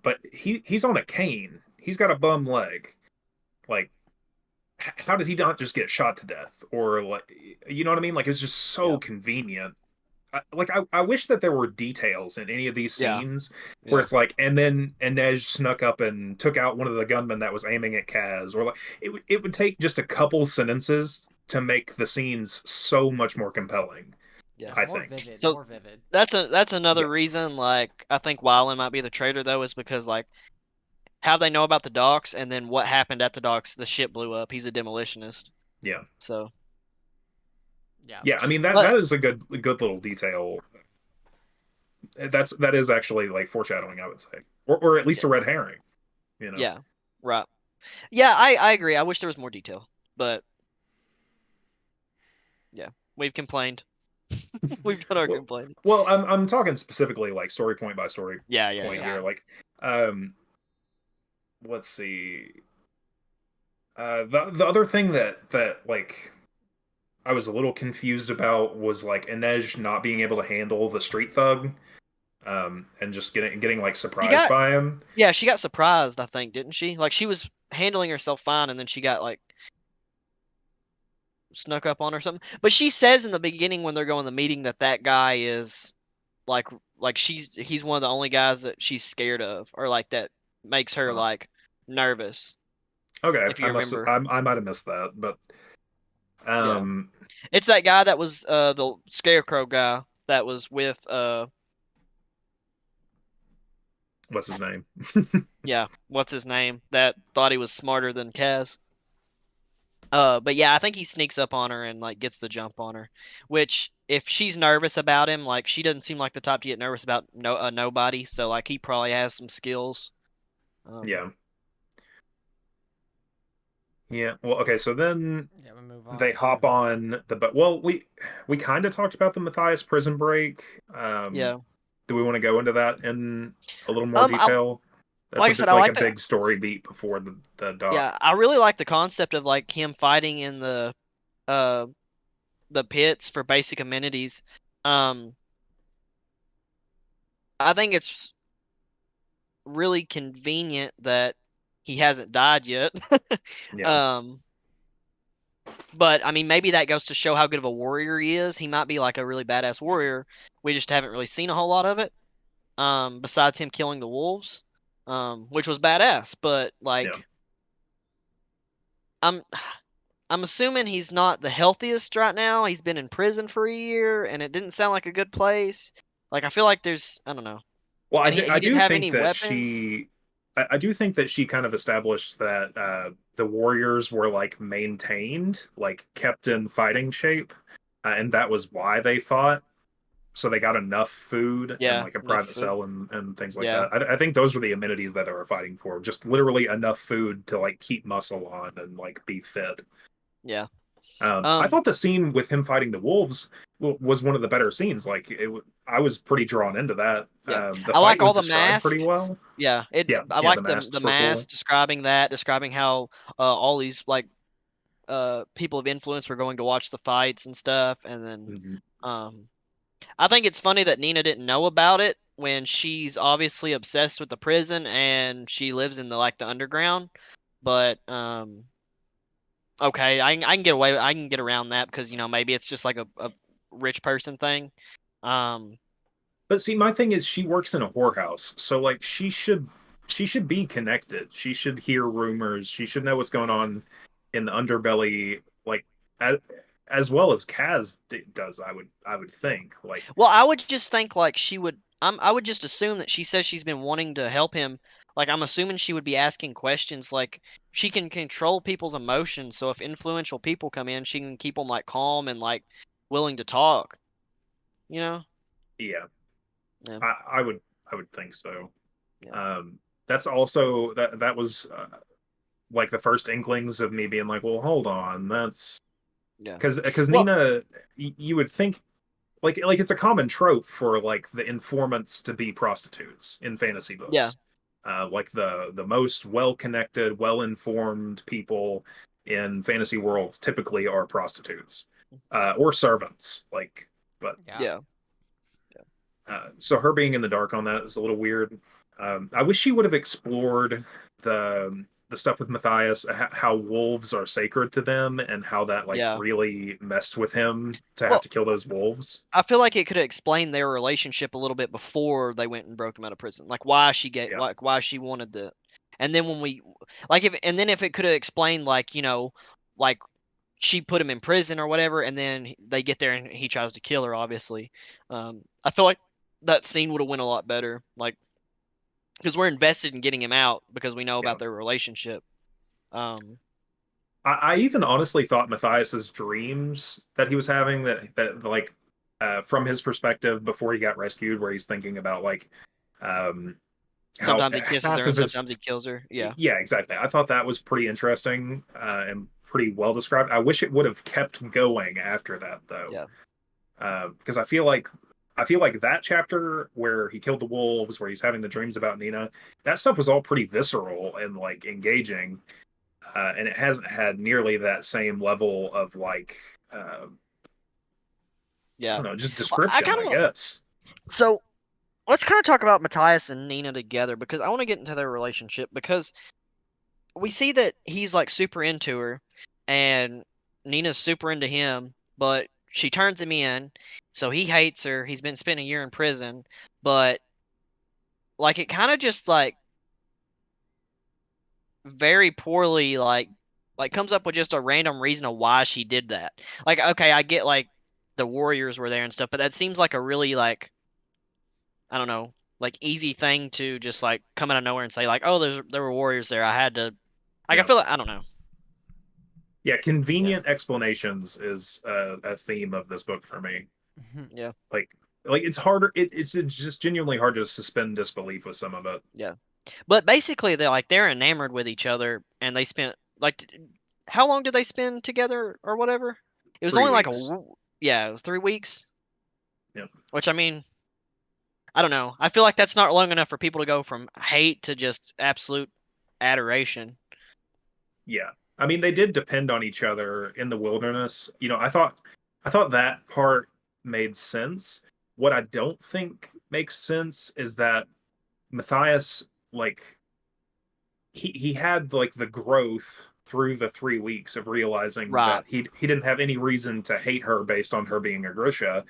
But he's on a cane. He's got a bum leg. Like, how did he not just get shot to death? Or like, you know what I mean? Like, it's just so Yeah, convenient. I wish that there were details in any of these yeah, scenes where yeah, it's like, and then Inej snuck up and took out one of the gunmen that was aiming at Kaz, or like it would take just a couple sentences to make the scenes so much more compelling. yeah. I More think. vivid, So more vivid. that's another Yeah, reason. Like I think Wyland might be the traitor though, is because like how they know about the docks and then what happened at the docks. The ship blew up. He's a demolitionist. yeah, So, Yeah. yeah. I mean that but that is a good little detail. That is actually like foreshadowing, I would say, or at yeah, least a red herring. You know. yeah, right. Yeah, I agree. I wish there was more detail, but yeah, we've complained. We've done our Well, complaining. I'm talking specifically like story point by story Yeah, yeah, point yeah. Yeah. here. Like, um, let's see. The other thing that like I was a little confused about was like Inej not being able to handle the street thug, and just getting like She surprised got by him. Yeah, she got surprised, I think, didn't she? Like she was handling herself fine and then she got like snuck up on or something. But she says in the beginning when they're going to the meeting that that guy is like he's one of the only guys that she's scared of or like that makes her Uh, like nervous, okay, if you remember. I might have missed that, but Yeah. um, It's that guy that was the scarecrow guy that was with what's his name? Yeah, what's his name? That thought he was smarter than Kaz. But yeah, I think he sneaks up on her and like gets the jump on her. Which, if she's nervous about him, like she doesn't seem like the type to get nervous about nobody. So like he probably has some skills. Um, Yeah. Yeah. Well, okay, so then Yeah, we move on they to. hop on the but well, we kind of talked about the Matthias prison break. yeah. Do we want to go into that in a little more I detail? That's like a I said, bit I like like a the big story beat before the doc. yeah, I really like the concept of like him fighting in uh the pits for basic amenities. Um, I think it's really convenient that he hasn't died yet. Yeah. um, but I mean, maybe that goes to show how good of a warrior he is. He might be like a really badass warrior. We just haven't really seen a whole lot of it. Besides him killing the wolves, which was badass. But Yeah. like, I'm I'm assuming he's not the healthiest right now. He's been in prison for a year, and it didn't sound like a good place. Like I feel like there's I don't know, Well, and he I didn't do have think any that weapons. she I do think that she kind of established that the warriors were like maintained, like kept in fighting shape, and that was why they fought. So they got enough food and Yeah, like a enough private food. cell and things like Yeah, that. I think those were the amenities that they were fighting for. Just literally enough food to like keep muscle on and like be fit. yeah. I Um, thought the scene with him fighting the wolves was one of the better scenes. Like I was pretty drawn into that. yeah. The I fight like was all the described pretty masks. well. Yeah, Yeah, I yeah, the like the masks were cool. mask describing that, describing how all these like people of influence were going to watch the fights and stuff, and then Mhm. um I think it's funny that Nina didn't know about it when she's obviously obsessed with the prison and she lives in the like the underground. But okay, I can get away I can get around that because maybe it's just like a rich person thing. Um, But see, my thing is she works in a whorehouse, so like she should be connected. She should hear rumors. She should know what's going on in the underbelly, like as, as well as does. I would think like well, I would just think like she would. I would just assume that she says she's been wanting to help him. Like I'm assuming she would be asking questions. Like she can control people's emotions, so if influential people come in, she can keep them like calm and like willing to talk. You know? yeah, Yeah, I would I would think so. yeah, Um, that's also that was like the first inklings of me being like, well, hold on, that's yeah. because Well, Nina, you would think like it's a common trope for like the informants to be prostitutes in fantasy yeah, books. Like the most well-connected, well-informed people in fantasy worlds typically are prostitutes or servants. Like, but Yeah. yeah, so her being in the dark on that is a little weird. I wish she would have explored the stuff with Matthias, how wolves are sacred to them, and how that like yeah. really messed with him to have Well, to kill those wolves. I feel like it could have explained their relationship a little bit before they went and broke him out of prison. Like Yeah, why she wanted the, and then when we, like if and then if it could have explained like like she put him in prison or whatever, and then they get there and he tries to kill her. Obviously, I feel like that scene would have went a lot better. Like because we're invested in getting him out because we know yeah. about their relationship. Um, I even honestly thought Matthias's dreams that he was having that like from his perspective before he got rescued, where he's thinking about like um, how Sometimes he kisses half her and of his sometimes he kills her. Yeah, yeah, exactly. I thought that was pretty interesting and pretty well described. I wish it would have kept going after that though, yeah, because I feel like that chapter where he killed the wolves, where he's having the dreams about Nina, that stuff was all pretty visceral and like engaging, and it hasn't had nearly that same level of like I yeah. don't know, just Well, I description, kind I of guess. so let's kind of talk about Matthias and Nina together because I want to get into their relationship because we see that he's like super into her and Nina's super into him, but she turns him in, so he hates her. He's been spending a year in prison, but like it kind of just like very poorly like comes up with just a random reason of why she did that. Like okay, I get like the warriors were there and stuff, but that seems like a really like I don't know, like easy thing to just like come out of nowhere and say like, oh, there were warriors there. I had to like I Yeah. feel like I don't know. Yeah, Yeah. convenient explanations is a theme of this book for me. Yeah, Like, like it's harder. It's just genuinely hard to suspend disbelief with some of it. yeah. But basically, they're enamored with each other, and they spent like how long did they spend together or whatever? It was Three only like weeks. yeah, it was 3 weeks. Yeah. Which I mean, I don't know. I feel like that's not long enough for people to go from hate to just absolute adoration. Yeah. I mean, they did depend on each other in the wilderness. I thought that part made sense. What I don't think makes sense is that Matthias, like, he had like the growth through the 3 weeks of realizing Right. that he didn't have any reason to hate her based on her being a Grisha.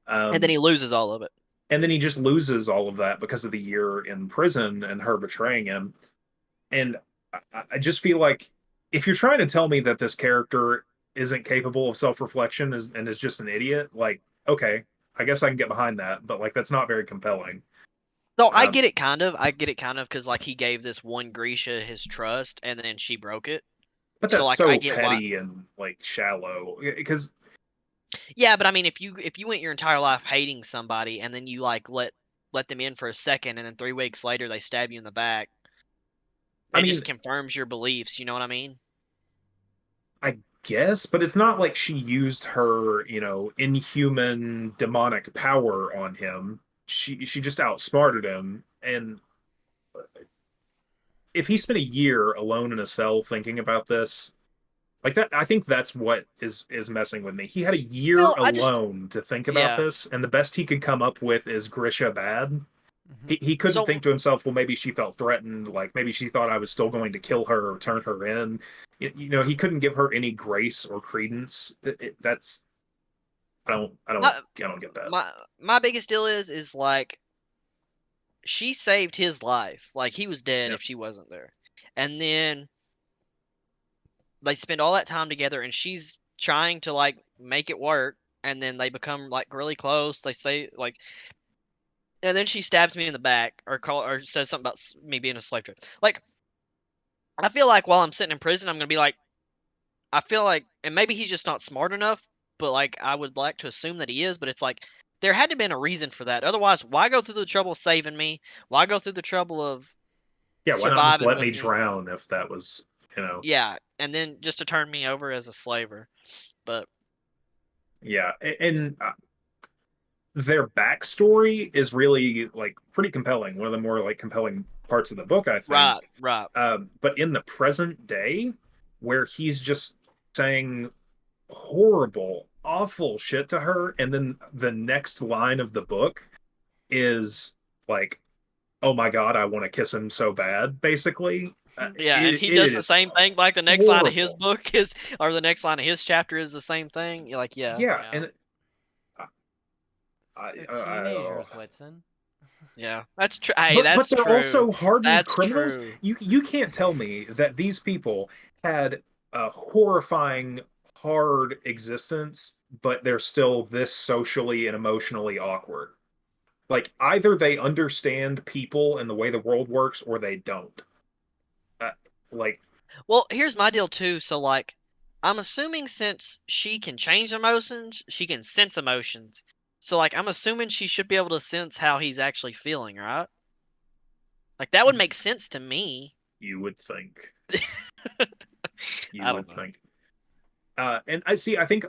And then Um, he loses all of it. and then he just loses all of that because of the year in prison and her betraying him. And I just feel like if you're trying to tell me that this character isn't capable of self-reflection and is just an idiot, like, okay, I guess I can get behind that, but like that's not very compelling. So I Um, get it kind of. I get it kind of because like he gave this one Grisha his trust, and then she broke it. but So that's like I so get why. petty and like shallow because Yeah, but I mean, if you went your entire life hating somebody, and then you like let them in for a second, and then 3 weeks later they stab you in the back, I it mean, just confirms your beliefs. You know what I mean? I guess, but it's not like she used her, inhuman demonic power on him. She just outsmarted him. And if he spent a year alone in a cell thinking about this, like that, I think that's what is messing with me. He had a year Well, I just alone to think about yeah. this, and the best he could come up with is Grisha bad. Hmm. He couldn't So think to himself, well, maybe she felt threatened, like maybe she thought I was still going to kill her or turn her in. He couldn't give her any grace or credence. That's I don't I don't my I don't get that. my my biggest deal is like she saved his life. Like he was dead Yeah. if she wasn't there. And then they spend all that time together and she's trying to like make it work and then they become like really close. They say like and then she stabs me in the back or says something about me being a slave trade. Like I feel like while I'm sitting in prison I'm going to be like I feel like and maybe he's just not smart enough, but like I would like to assume that he is, but it's like there had to have been a reason for that. Otherwise, why go through the trouble of saving me? Why go through the trouble of Yeah, why not just surviving let with me me? drown if that was, you know. Yeah, and then just to turn me over as a slaver. But Yeah, and their backstory is really like pretty compelling. One of the more like compelling parts of the book, I right, think. right. But in the present day, where he's just saying horrible, awful shit to her, and then the next line of the book is like, "Oh my God, I want to kiss him so bad." Basically, Yeah, and it he it does the is same thing. Like the next line of his horrible. book is, or the next line of his chapter is the same thing. You're like, yeah, Yeah, Yeah. and They're I teenagers, Whitson. yeah. That's true. Hey, but that's they're true. also hardened That's criminals. true. You can't tell me that these people had a horrifying hard existence, but they're still this socially and emotionally awkward. Like either they understand people and the way the world works, or they don't. Uh, like, Well, here's my deal too. So like, I'm assuming since she can change emotions, she can sense emotions. So like, I'm assuming she should be able to sense how he's actually feeling, right? Like that would make sense to me. you would think. You I don't would know. think. And I see. I think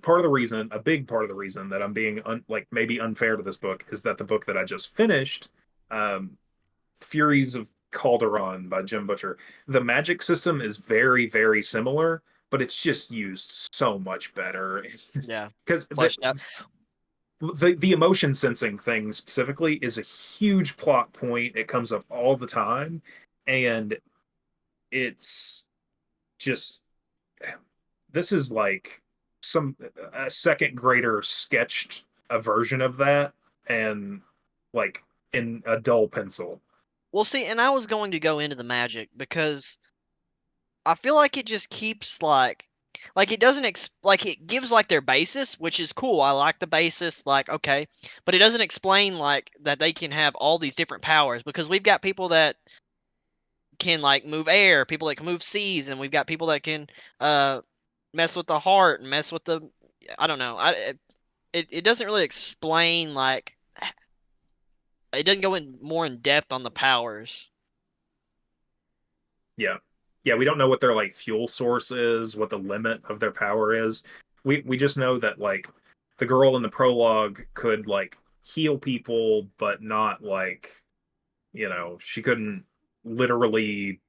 part of the reason, a big part of the reason that I'm being like maybe unfair to this book is that the book that I just finished, um, Furies of Calderon by Jim Butcher, the magic system is very, very similar, but it's just used so much better. Yeah, Because fleshed out. the emotion sensing thing specifically is a huge plot point. It comes up all the time, and it's just this is like some a second grader sketched a version of that and like in a dull pencil. Well, see, and I was going to go into the magic because I feel like it just keeps like Like it doesn't like it gives like their basis, which is cool. I like the basis, like okay, but it doesn't explain like that they can have all these different powers because we've got people that can like move air, people that can move seas, and we've got people that can uh mess with the heart and mess with the I don't know. It doesn't really explain like it doesn't go in more in depth on the powers. Yeah. Yeah, we don't know what their like fuel source is, what the limit of their power is. We just know that like the girl in the prologue could like heal people, but not like, she couldn't literally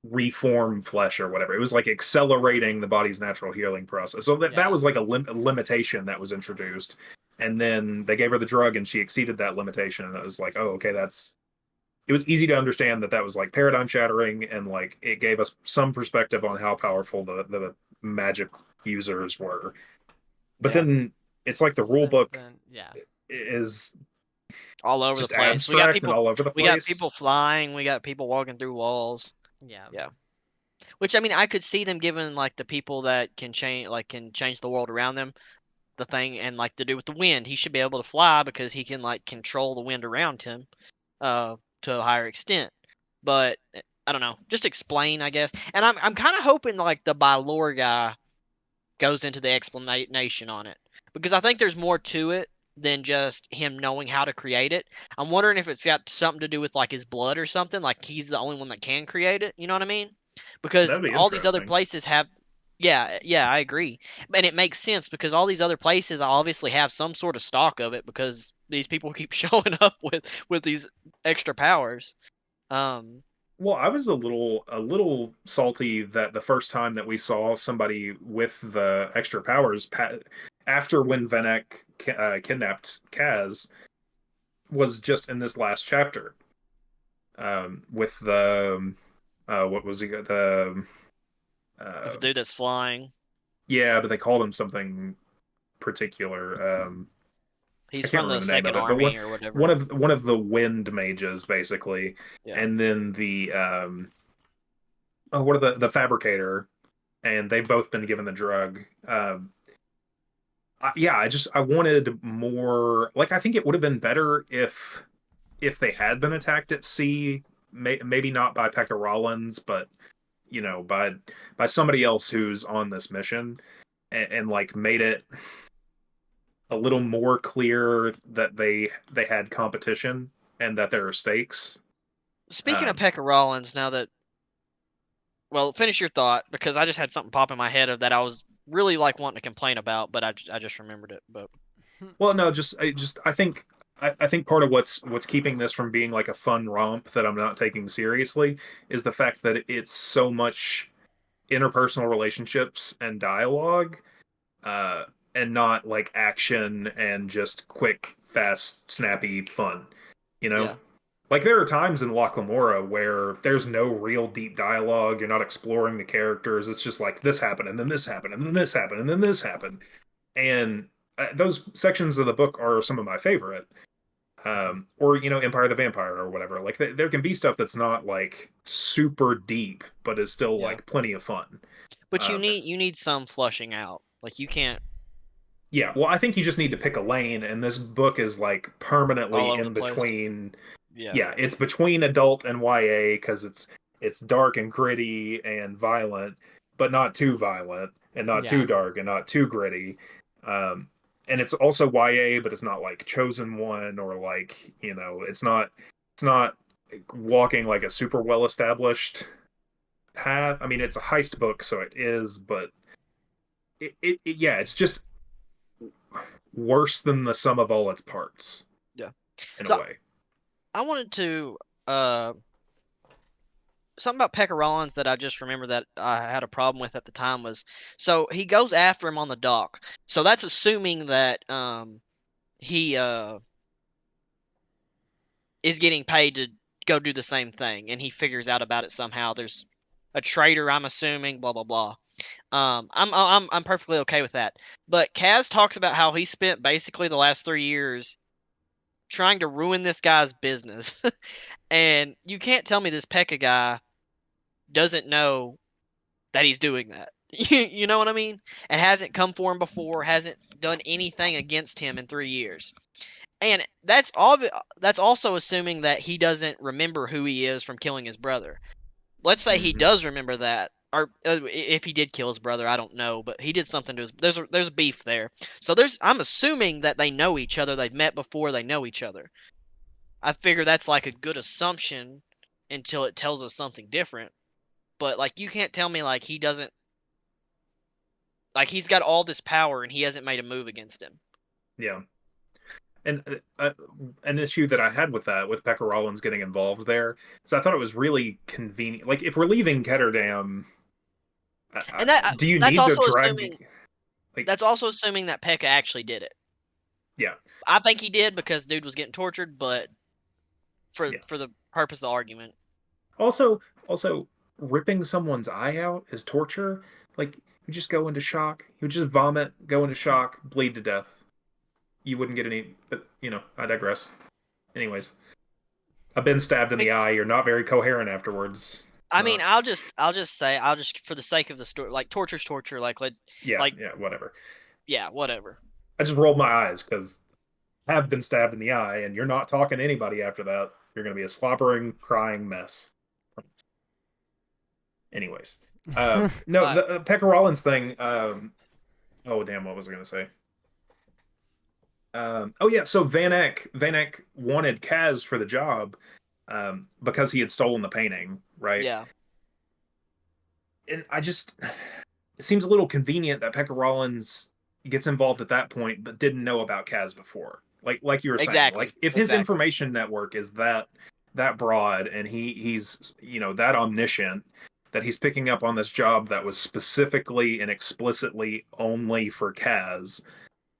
reform flesh or whatever. It was like accelerating the body's natural healing process. So that Yeah. was like a limitation that was introduced. And then they gave her the drug and she exceeded that limitation. And it was like, oh, okay, it was easy to understand that was like paradigm shattering and like it gave us some perspective on how powerful the magic users were. But Yeah, then it's like the rule Since book then, yeah. is all over the just place. abstract and all over the We got people place. flying. We got people walking through walls. Yeah. Yeah. Which I mean, I could see them giving like the people that can change the world around them the thing, and like to do with the wind. He should be able to fly because he can like control the wind around him, to a higher extent. But I don't know. Just explain, I guess. And I'm kind of hoping like the by lore guy goes into the explanation on it because I think there's more to it than just him knowing how to create it. I'm wondering if it's got something to do with like his blood or something. Like he's the only one that can create it. You know what I mean? Because That'd be all these other interesting. places have. Yeah, yeah, I agree, and it makes sense because all these other places obviously have some sort of stock of it because these people keep showing up with these extra powers. Um, Well, I was a little salty that the first time that we saw somebody with the extra powers after when Venek kidnapped Kaz was just in this last chapter, with the what was he the with the uh, dude that's flying, yeah, but they called him something particular. I he's can't from the remember the name of Second it, but one Army or one whatever. of one of the wind mages basically, Yeah. and then the what are the fabricator, and they've both been given the drug. Yeah, I wanted more. Like, I think it would have been better if they had been attacked at sea. Maybe not by Pekka Rollins, but by somebody else who's on this mission, and like made it a little more clear that they had competition and that there are stakes. Speaking of Um, Pekka Rollins, now that well, finish your thought because I just had something pop in my head of that I was really like wanting to complain about, but I just remembered it. But well, no, I think part of what's keeping this from being like a fun romp that I'm not taking seriously is the fact that it's so much interpersonal relationships and dialogue, uh, and not like action and just quick, fast, snappy fun. You know, yeah, like there are times in La Clamora where there's no real deep dialogue. You're not exploring the characters. It's just like this happened and then this happened and then this happened and then this happened. And those sections of the book are some of my favorite. Or Empire of the Vampire or whatever. Like there can be stuff that's not like super deep, but is still yeah. like plenty of fun. But Um, you need some flushing out. Like you can't yeah, well, I think you just need to pick a lane, and this book is like all permanently over the in place. between. Yeah, Yeah, it's between adult and YA because it's dark and gritty and violent, but not too violent and not Yeah. too dark and not too gritty. Um, and it's also YA, but it's not like Chosen One or like it's not walking like a super well established path. I mean, it's a heist book, so it is, but yeah, it's just worse than the sum of all its parts yeah. in a So way. I wanted to uh something about Pekka Rollins that I just remember that I had a problem with at the time was so he goes after him on the dock. So that's assuming that he is getting paid to go do the same thing and he figures out about it somehow. There's a traitor, I'm assuming, blah blah blah. I'm perfectly okay with that. But Kaz talks about how he spent basically the last 3 years trying to ruin this guy's business. And you can't tell me this Pekka guy doesn't know that he's doing that. You know what I mean? And hasn't come for him before, hasn't done anything against him in 3 years. And that's also assuming that he doesn't remember who he is from killing his brother. Let's say he Mhm. does remember that, or if he did kill his brother, I don't know, but he did something to his. There's beef there, so I'm assuming that they know each other. They've met before. They know each other. I figure that's like a good assumption until it tells us something different. But like, you can't tell me like he doesn't, like he's got all this power and he hasn't made a move against him. Yeah. And an issue that I had with that, with Pekka Rollins getting involved there, is I thought it was really convenient. Like, if we're leaving Ketterdam, And that do you that's need to also drag? assuming Like, that's also assuming that Pekka actually did it. yeah, I think he did because dude was getting tortured, but yeah. for the purpose of the argument. Also, ripping someone's eye out is torture. Like, you just go into shock. You would just vomit, go into shock, bleed to death. You wouldn't get any. But I digress. Anyways, I've been stabbed in the eye. You're not very coherent afterwards. It's I mean, not. I'll just say, for the sake of the story, like torture's torture, like Yeah, like yeah, whatever. yeah, whatever. I just rolled my eyes because I have been stabbed in the eye, and you're not talking to anybody after that. You're going to be a slobbering, crying mess. Anyways, no, But the Pekka Rollins thing. Oh damn, what was I going to say? Oh yeah, so Van Eck wanted Kaz for the job because he had stolen the painting, right? yeah, And it seems a little convenient that Pekka Rollins gets involved at that point, but didn't know about Kaz before. Like you were saying, like if his exactly. information network is that broad and he's that omniscient that he's picking up on this job that was specifically and explicitly only for Kaz,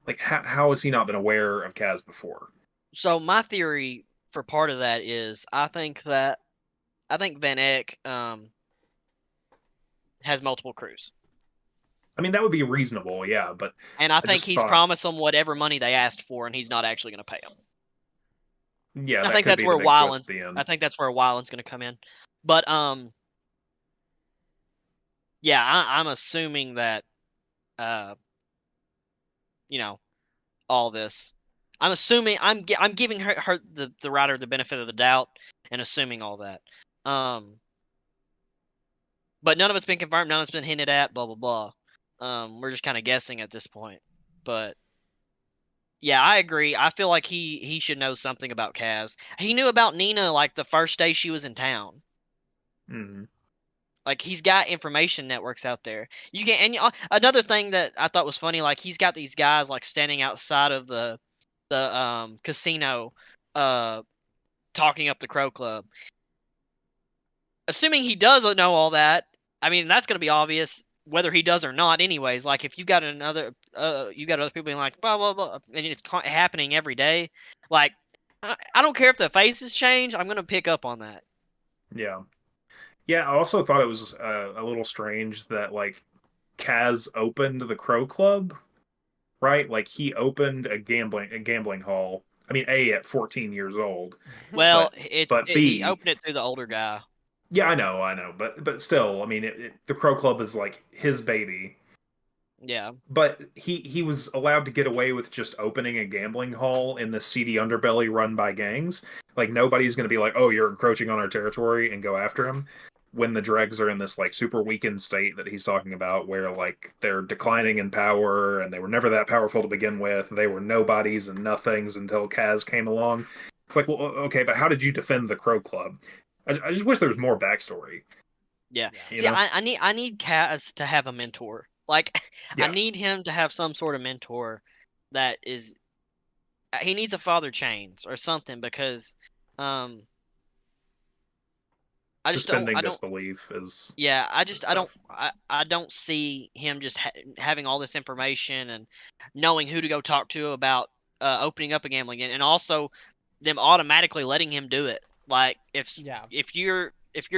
like how has he not been aware of Kaz before? So my theory for part of that is I think Van Eck has multiple crews, I mean, that would be reasonable, yeah, but and I I think just he's thought, promised them whatever money they asked for, and he's not actually going to pay them. yeah, I that think could that's be the where big twist at Wyland's the I end. think that's where Wyland's going to come in. But yeah, I'm assuming that uh you know all this. I'm assuming I'm giving her the writer the benefit of the doubt and assuming all that. Um, but none of it's been confirmed. None of it's been hinted at. Blah blah blah. We're just kind of guessing at this point. But yeah, I agree. I feel like he should know something about Kaz. He knew about Nina like the first day she was in town. Hmm. Like he's got information networks out there. You can and another thing that I thought was funny, like he's got these guys like standing outside of the casino, uh, talking up the Crow Club. Assuming he does know all that, I mean that's gonna be obvious whether he does or not. Anyways, like if you got other people being like blah blah blah, and it's happening every day. Like I don't care if the faces change. I'm gonna pick up on that. Yeah. Yeah, I also thought it was a little strange that like Kaz opened the Crow Club, right? Like he opened a gambling hall. I mean, A at 14 years old, Well, but he B, opened it through the older guy. yeah, I know, but still, I mean, the Crow Club is like his baby. Yeah. But he was allowed to get away with just opening a gambling hall in the seedy underbelly run by gangs. Like nobody's going to be like, "Oh, you're encroaching on our territory," and go after him. When the dregs are in this like super weakened state that he's talking about, where like they're declining in power and they were never that powerful to begin with. They were nobodies and nothings until Kaz came along. It's like, well, okay, but how did you defend the Crow Club? I just wish there was more backstory. Yeah. You See, know? I need Kaz to have a mentor. Like I Yeah. need him to have some sort of mentor that is he needs a father chains or something because um I Suspending don't disbelief yeah, is tough. I don't see him just having all this information and knowing who to go talk to about opening up a gambling and also them automatically letting him do it. Like Yeah. if you're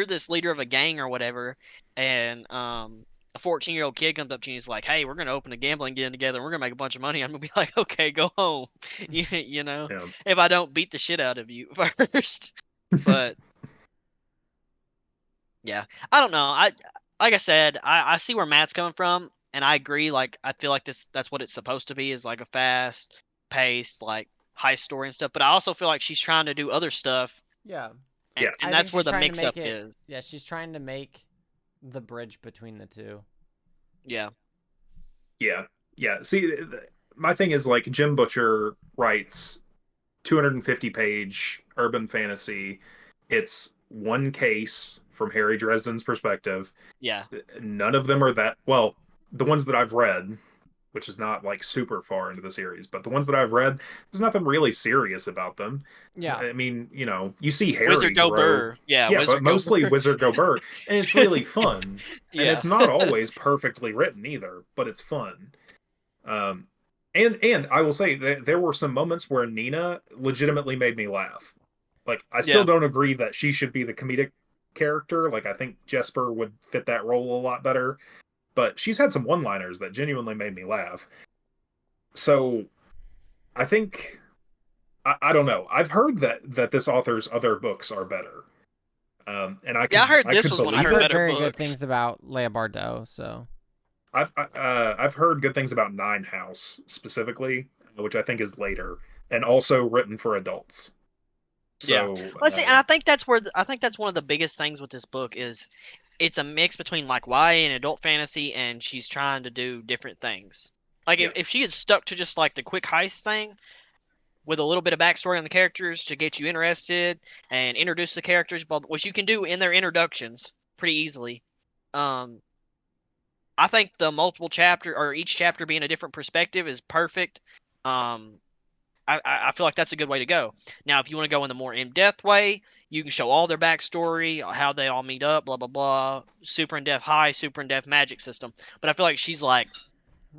this leader of a gang or whatever, and a 14-year-old kid comes up to you and is like, "Hey, we're gonna open a gambling den together. And we're gonna make a bunch of money." I'm gonna be like, "Okay, go home." You know, Yeah. if I don't beat the shit out of you first. But yeah, I don't know. like I said, I see where Matt's coming from, and I agree. Like, I feel like that's what it's supposed to be, is like a fast paced, like high story and stuff. But I also feel like she's trying to do other stuff, Yeah. and, Yeah. and I think that's where she's the trying to mix up make it. is. Yeah, she's trying to make the bridge between the two. Yeah. Yeah. Yeah. See, my thing is like Jim Butcher writes 250-page urban fantasy. It's one case from Harry Dresden's perspective. Yeah. None of them are that well. The ones that I've read, which is not like super far into the series, but the ones that I've read, there's nothing really serious about them. Yeah. I mean, you see Harry Wizard Go grow, Burr. Yeah, yeah, but Wizard Go mostly Burr. Wizard Go Burr, and it's really fun. And Yeah. it's not always perfectly written either, but it's fun. Um, and I will say that there were some moments where Nina legitimately made me laugh. Like, I still Yeah. don't agree that she should be the comedic character. Like, I think Jesper would fit that role a lot better. But she's had some one-liners that genuinely made me laugh. So I think I don't know. I've heard that this author's other books are better, and Yeah, I heard I this could was one of I've believe her heard it. better very good books. things about Leigh Bardugo, so I've heard good things about Nine House specifically, which I think is later, and also written for adults. Yeah. So Well, see, and I think that's where I think that's one of the biggest things with this book is it's a mix between like YA and adult fantasy, and she's trying to do different things. Like yeah, if she had stuck to just like the quick heist thing with a little bit of backstory on the characters to get you interested and introduce the characters, which you can do in their introductions pretty easily. Um, I think the multiple chapter or each chapter being a different perspective is perfect. Um, I feel like that's a good way to go. Now, if you want to go in the more in-depth way, you can show all their backstory, how they all meet up, blah blah blah. Super in-depth high, super in-depth magic system. But I feel like she's like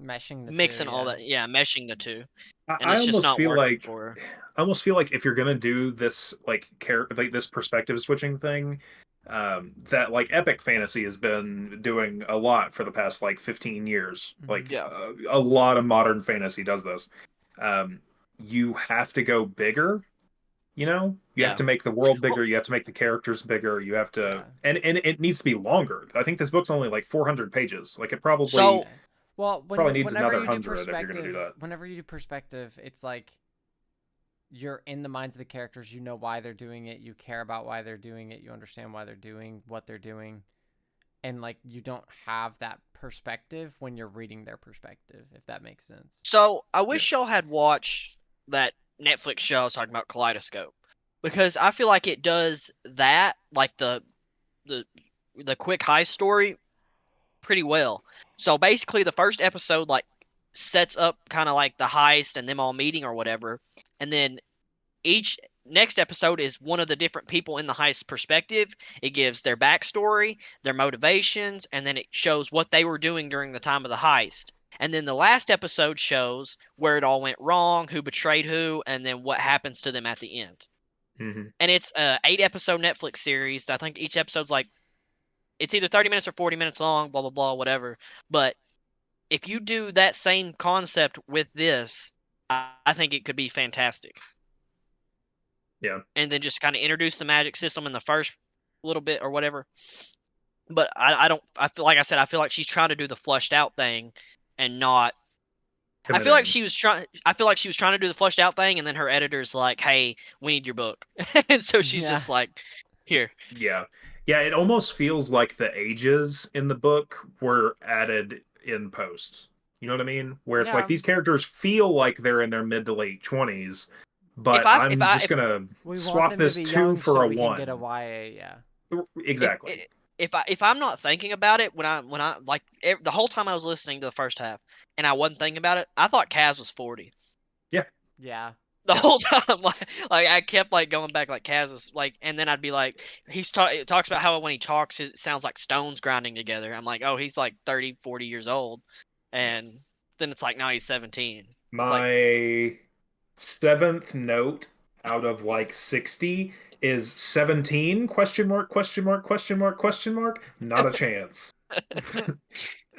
meshing the two, mixing all yeah. that, yeah, meshing the two, and I it's just almost not feel working like for her. if you're gonna do this like this perspective switching thing, that like epic fantasy has been doing a lot for the past like 15 years. Mhm. Like Yeah, a lot of modern fantasy does this. Um, you have to go bigger. You have yeah. to make the world Well, bigger. You have to make the characters bigger. You have to, Yeah. and it needs to be longer. I think this book's only like 400 pages. Like it so Yeah. Well, probably needs whenever another you do 100 if you're gonna do that. perspective, it's like you're in the minds of the characters, you know why they're doing it, you care about why they're doing it, you understand why they're doing what they're doing. And like you don't have that perspective when you're reading their perspective, if that makes sense. so I Yeah. wish y'all had watched that Netflix show I was talking about, Kaleidoscope, because I feel like it does that, like the the quick heist story pretty well. So basically, the first episode like sets up kind of like the heist and them all meeting or whatever, and then each next episode is one of the different people in the heist perspective. It gives their backstory, their motivations, and then it shows what they were doing during the time of the heist. And then the last episode shows where it all went wrong, who betrayed who, and then what happens to them at the end. Hmm. And it's a 8 episode Netflix series. I think each episode's like it's either 30 minutes or 40 minutes long, blah blah blah, whatever. But if you do that same concept with this, I think it could be fantastic. Yeah. And then just kind of introduce the magic system in the first little bit or whatever. But I don't. I feel like I said. I feel like she's trying to do the flushed out thing, and not. I feel like Committing. she was trying. I feel like she was trying to do the flushed out thing, and then her editor's like, "Hey, we need your book," and so she's Yeah. just like, "Here." Yeah. Yeah, it almost feels like the ages in the book were added in post. You know what I mean? Where it's like Yeah. these characters feel like they're in their mid to late 20s, If but I if I'm I just gonna We want swap them to this be two young for so a we can get a one. YA, yeah. if Exactly. if I'm not thinking about it when I like the whole time I was listening to the first half and I wasn't thinking about it, I thought Kaz was 40 Yeah. Yeah. the Yeah. whole time. Like I kept like going back like Kaz is like, and then I'd be like, it talks about how when he talks it sounds like stones grinding together. I'm like, oh, he's like 30, 40 years old, and then it's like, no, he's 17. It's like, My seventh note out of like 60 is 17 question mark question mark question mark question mark, not a chance.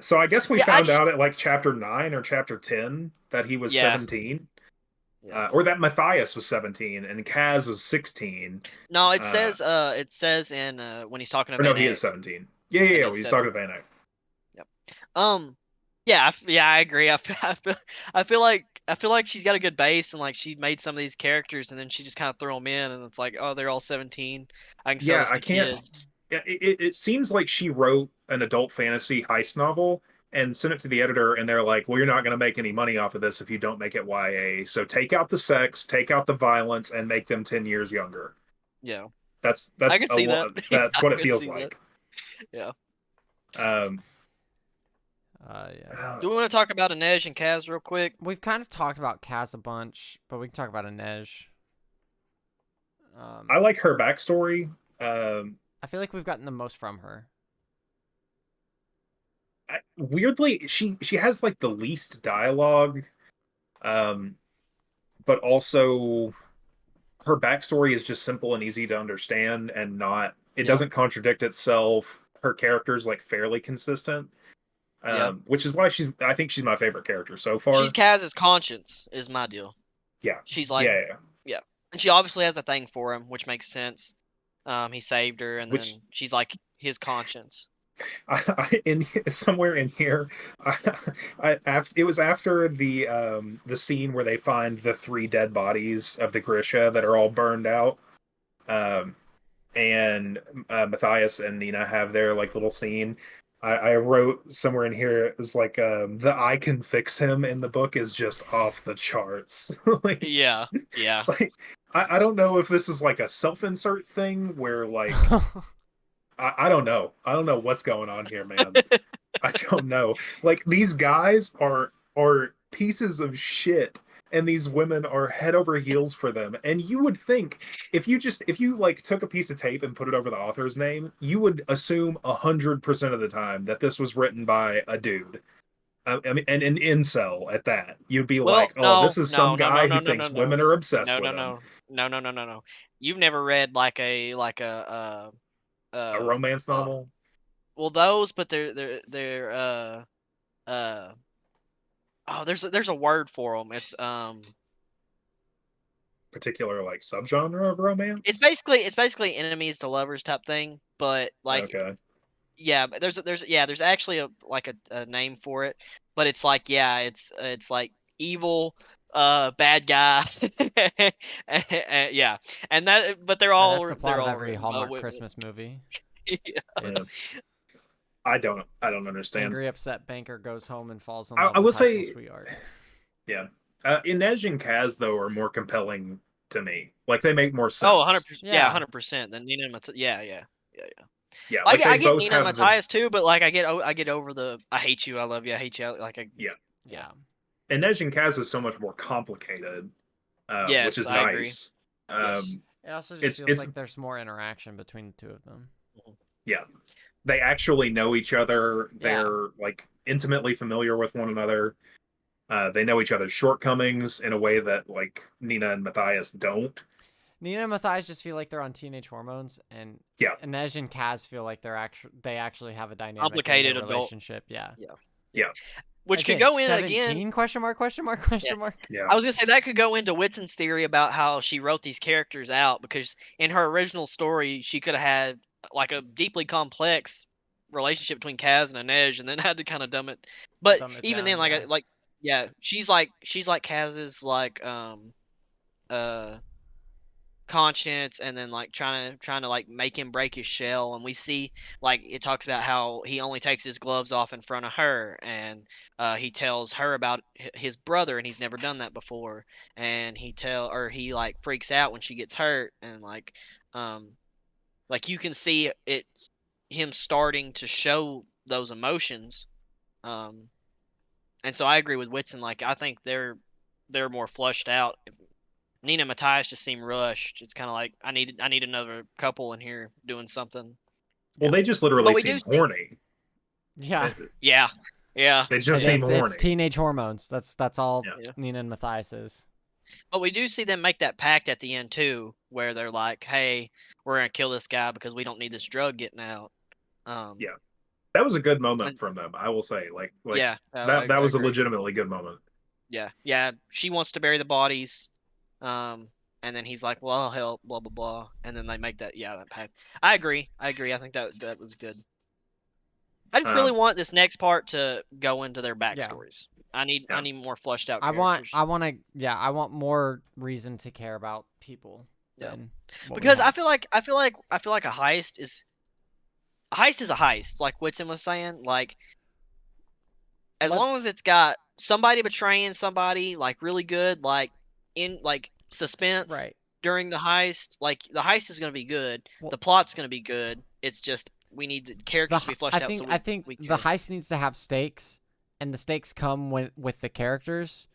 So I guess we yeah, I found just out at like chapter 9 or chapter 10 that he was yeah 17, yeah. or that Matthias was 17 and Kaz was 16. No, Uh, it says in when he's talking to or no, Van he is Eck. 17. Yeah. and We it's was set. talking to Van Eyck. Yep. Yeah, yeah, I agree. I feel like she's got a good base, and like she made some of these characters, and then she just kind of threw them in, and it's like, oh, they're all 17. I can sell Yeah, this I to can't. kids. Yeah, it seems like she wrote an adult fantasy heist novel and sent it to the editor, and they're like, "Well, you're not going to make any money off of this if you don't make it YA. So take out the sex, take out the violence, and make them 10 years younger." Yeah, I That's could a see that. lot. Yeah, That's I what it could feels see that. like. Yeah. Um, Yeah. Do we want to talk about Inej and Kaz real quick? We've kind of talked about Kaz a bunch, but we can talk about Inej. I like her backstory. Um, I feel like we've gotten the most from her. Weirdly, she has like the least dialogue, um, but also her backstory is just simple and easy to understand, and not it Yeah. doesn't contradict itself. Her character's like fairly consistent, Yeah. which is why I think she's my favorite character so She's far. Kaz's conscience, is my deal. Yeah, She's yeah, like, yeah. yeah. And she obviously has a thing for him, which makes sense. He saved her, and Which then she's like his conscience. in somewhere in here, it was after the scene where they find the three dead bodies of the Grisha that are all burned out. Um, and Matthias and Nina have their like little scene. I wrote somewhere in here, it was like the "I can fix him" in the book is just off the charts. like, Yeah. Yeah. like I don't know if this is like a self-insert thing where like I don't know. I don't know what's going on here, man. I don't know. Like these guys are pieces of shit, and these women are head over heels for them. And you would think if you like took a piece of tape and put it over the author's name, you would assume 100% of the time that this was written by a dude. I mean, and an incel at that. You'd be Well, like, "Oh, this is some no, guy no, who no, no, thinks no, women are obsessed no, with no, him." no, no, no, no, no, no. You've never read like A uh, romance uh novel, well those, but they're uh oh there's a word for them. particular like subgenre of romance. It's basically enemies to lovers type thing, but like Okay. yeah, but there's actually a name for it, but it's like yeah, it's like evil bad guy. Yeah. And that but That's the plot they're of all every written by Hallmark women. Christmas movie. Yeah. Yeah. It's I don't understand. angry, upset banker goes home and falls in I love with will high school say, sweetheart. yeah. Inej and Kaz though are more compelling to me. Like they make more Oh, sense. 100%. Yeah, Yeah, 100%. Then Nina and yeah, yeah. Yeah, yeah. Yeah, like they I get both Nina and have the Matthias too, but like I get over the I hate you, I love you, I hate you. Like yeah. yeah. yeah. Inej and Kaz is so much more complicated, which Yes, is I agree. nice. Yes. It also just feels It's like there's more interaction between the two of them. Mhm. yeah. They actually know each other. Yeah. They're like intimately familiar with one another. They know each other's shortcomings in a way that like Nina and Matthias don't. Nina and Matthias just feel like they're on teenage hormones, and Yeah, Inej and Kaz feel like they actually have a dynamic in their Complicated adult. relationship. Yeah. Yeah. yeah, Which could Again, go in again. 17? Question mark? Question mark? Yeah. Question mark? yeah. I was gonna say that could go into Whitson's theory about how she wrote these characters out because in her original story she could have had like a deeply complex relationship between Kaz and Inej and then had to kind of dumb it. But Dumb it even down. then, Yeah. like yeah, she's like Kaz's like uh conscience and then like trying to like make him break his shell, and we see like it talks about how he only takes his gloves off in front of her, and he tells her about his brother and he's never done that before, and he like freaks out when she gets hurt, and um like you can see it him starting to show those emotions. um and so I agree with Whitson, like I think they're more flushed out. Nina and Matthias just seem rushed. It's kind of like I need another couple in here doing something. Well, Yeah. they just But literally we do seem see, horny. Yeah. yeah, yeah, They just seem It's horny. teenage hormones. That's all Yeah. yeah. Nina and Matthias is. But we do see them make that pact at the end too, where they're like, "Hey, we're gonna kill this guy because we don't need this drug getting out." Um, Yeah. That was a good moment and from them, I will say. Like yeah, that I was a agree. legitimately good moment. Yeah, yeah. She wants to bury the bodies, and then he's like, "Well, I'll help." Blah blah blah, and then they make that that pact. I agree. I agree. I think that was good. I just really Um, want this next part to go into their Yeah. backstories. I need more fleshed out I want characters. I want more reason to care about people Yeah. than what we Because have. I feel like a heist is a heist, like Whitson was saying. Like as Let long as it's got somebody betraying somebody, like really good, like in like suspense right. during the heist, like the heist is gonna be good. Well, The plot's gonna be good. It's just we need the characters to be fleshed out so I think we the care. heist needs to have stakes, and the stakes come with the characters.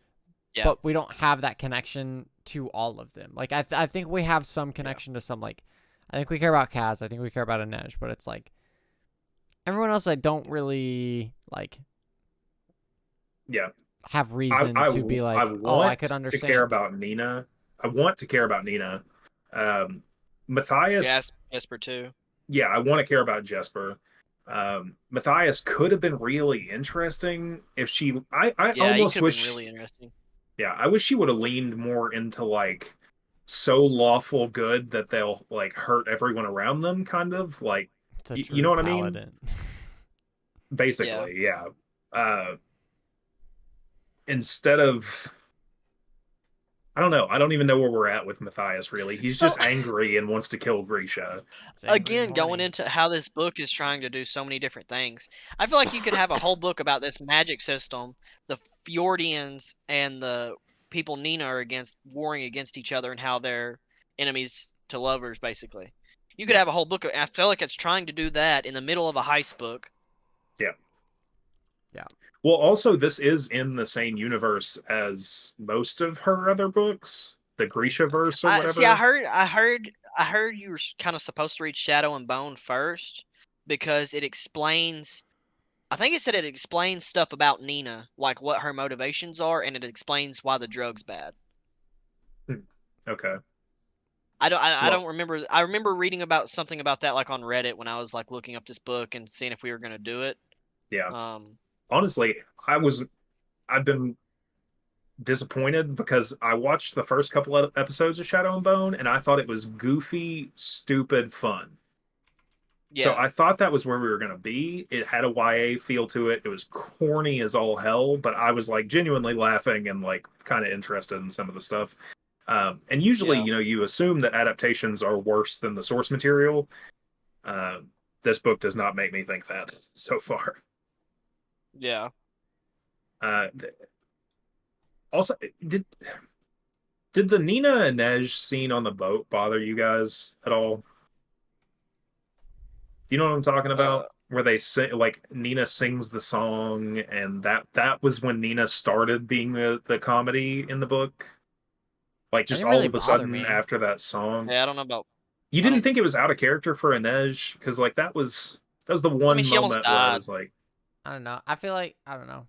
Yeah. But we don't have that connection to all of them. Like I think we have some connection to some. Like I think we care about Kaz. I think we care about Inej. But it's like everyone else I don't really like yeah, have reason to be I like, oh, I want could to care understand. about Nina. I want to care about Nina. Matthias, Jesper too. yeah, I want to care about Jesper. Matthias could have been really interesting if she. I Yeah, he almost could have been wish. really interesting. Yeah, I wish she would have leaned more into like so lawful good that they'll like hurt everyone around them, kind of like The you know true what I mean? paladin. Yeah. Basically, yeah. Uh, Instead of I don't know. I don't even know where we're at with Matthias, really. He's So just angry and wants to kill Grisha. Angry and again, going horny. into how this book is trying to do so many different things, I feel like you could have a whole book about this magic system, the Fjordians and the people Nina are against warring against each other and how they're enemies to lovers, basically. You could Yeah. have a whole book. I feel like it's trying to do that in the middle of a heist book. Yeah. Yeah. Well, also, this is in the same universe as most of her other books, the Grisha verse or I whatever. heard you were kind of supposed to read Shadow and Bone first because it explains. I think it said it explains stuff about Nina, like what her motivations are, and it explains why the drug's bad. Okay. I Well, don't remember. I remember reading about something about that like on Reddit when I was like looking up this book and seeing if we were gonna do it. yeah. Um, Honestly, I've been disappointed because I watched the first couple of episodes of Shadow and Bone and I thought it was goofy, stupid fun. So yeah, I thought that was where we were going to be. It had a YA feel to it. It was corny as all hell, but I was like genuinely laughing and like kind of interested in some of the stuff. And usually, yeah, you know, you assume that adaptations are worse than the source material. Uh, this book does not make me think that so far. yeah. Uh, also, did the Nina and Nej scene on the boat bother you guys at all? You know what I'm talking Uh, about? Where they sing, like Nina sings the song, and that was when Nina started being the comedy in the book. Like That just didn't all really of a bother sudden me. after that song, yeah. I don't know about. you I didn't don't. think it was out of character for Inej because like that was the I mean, one she almost moment where I died. was like, I don't know. I feel like I don't know.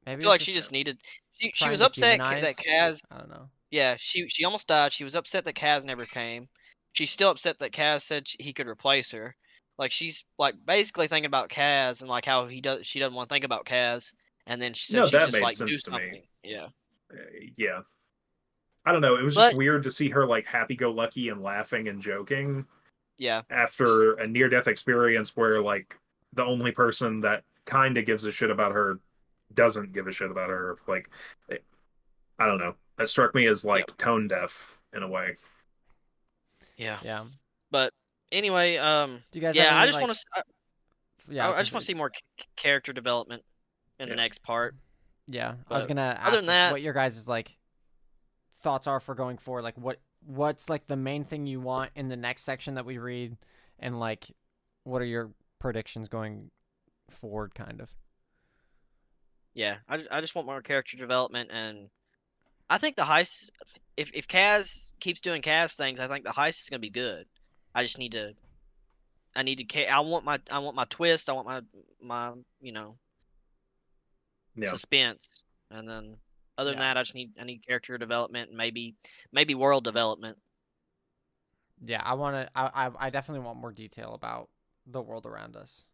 I Maybe feel it's like she just just needed. She trying was to upset that humanize. Kaz. I don't know. Yeah, she almost died. She was upset that Kaz never came. She's still upset that Kaz said he could replace her. Like she's like basically thinking about Kaz and like how he does. She doesn't want to think about Kaz, and then so no, she's that just made like do sense to me. something. Yeah, Uh, yeah, I don't know. It was just but weird to see her like happy-go-lucky and laughing and joking yeah, after a near-death experience where like the only person that kind of gives a shit about her doesn't give a shit about her. Like, I don't know. That struck me as yep, like tone deaf in a way. yeah. Yeah. But anyway, Do you guys have yeah, I any just like? want to. Yeah, I was I gonna just want say. to see more character development in the Yeah. next part. Yeah, I was But gonna other ask than like that, what your guys' like thoughts are for going forward. Like what's like the main thing you want in the next section that we read, and like what are your predictions going forward? Kind of. yeah, I just want more character development, and I think the heist. If Kaz keeps doing Kaz things, I think the heist is gonna be good. I just need to. I need to. I want my twist. I want my Yeah. suspense, and then other than Yeah. that, I need character development and maybe world development. Yeah, I want to. I definitely want more detail about the world around us.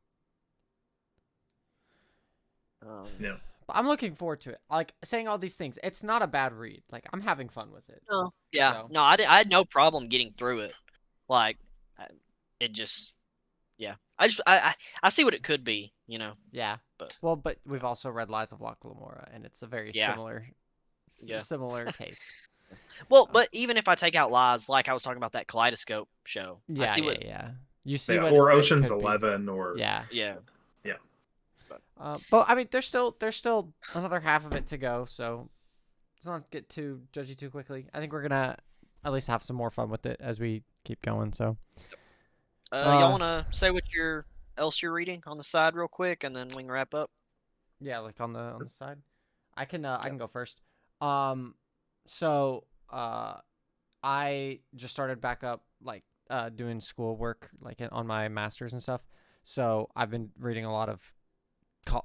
Yeah. But I'm looking forward to it. Like saying all these things, it's not a bad read. Like I'm having fun with it. No, yeah, So no, I had no problem getting through it. Like, it just yeah. I see what it could be, Yeah. but Well, but we've also read Lies of Locke Lamora, and it's a very yeah, yeah. similar taste. Well, Um, but even if I take out Lies, like I was talking about that Kaleidoscope show, I yeah, see yeah, what, yeah. You see Yeah, what or it Ocean's could be. 11, or Yeah. yeah. yeah. But But I mean, there's still another half of it to go, so let's not get too judgy too quickly. I think we're gonna at least have some more fun with it as we keep going. So, y'all uh, want to say what else you're reading on the side real quick, and then we can wrap up. yeah, like on the side, I Yeah. can go first. Um, so I just started back up like doing schoolwork like on my masters and stuff. So I've been reading a lot of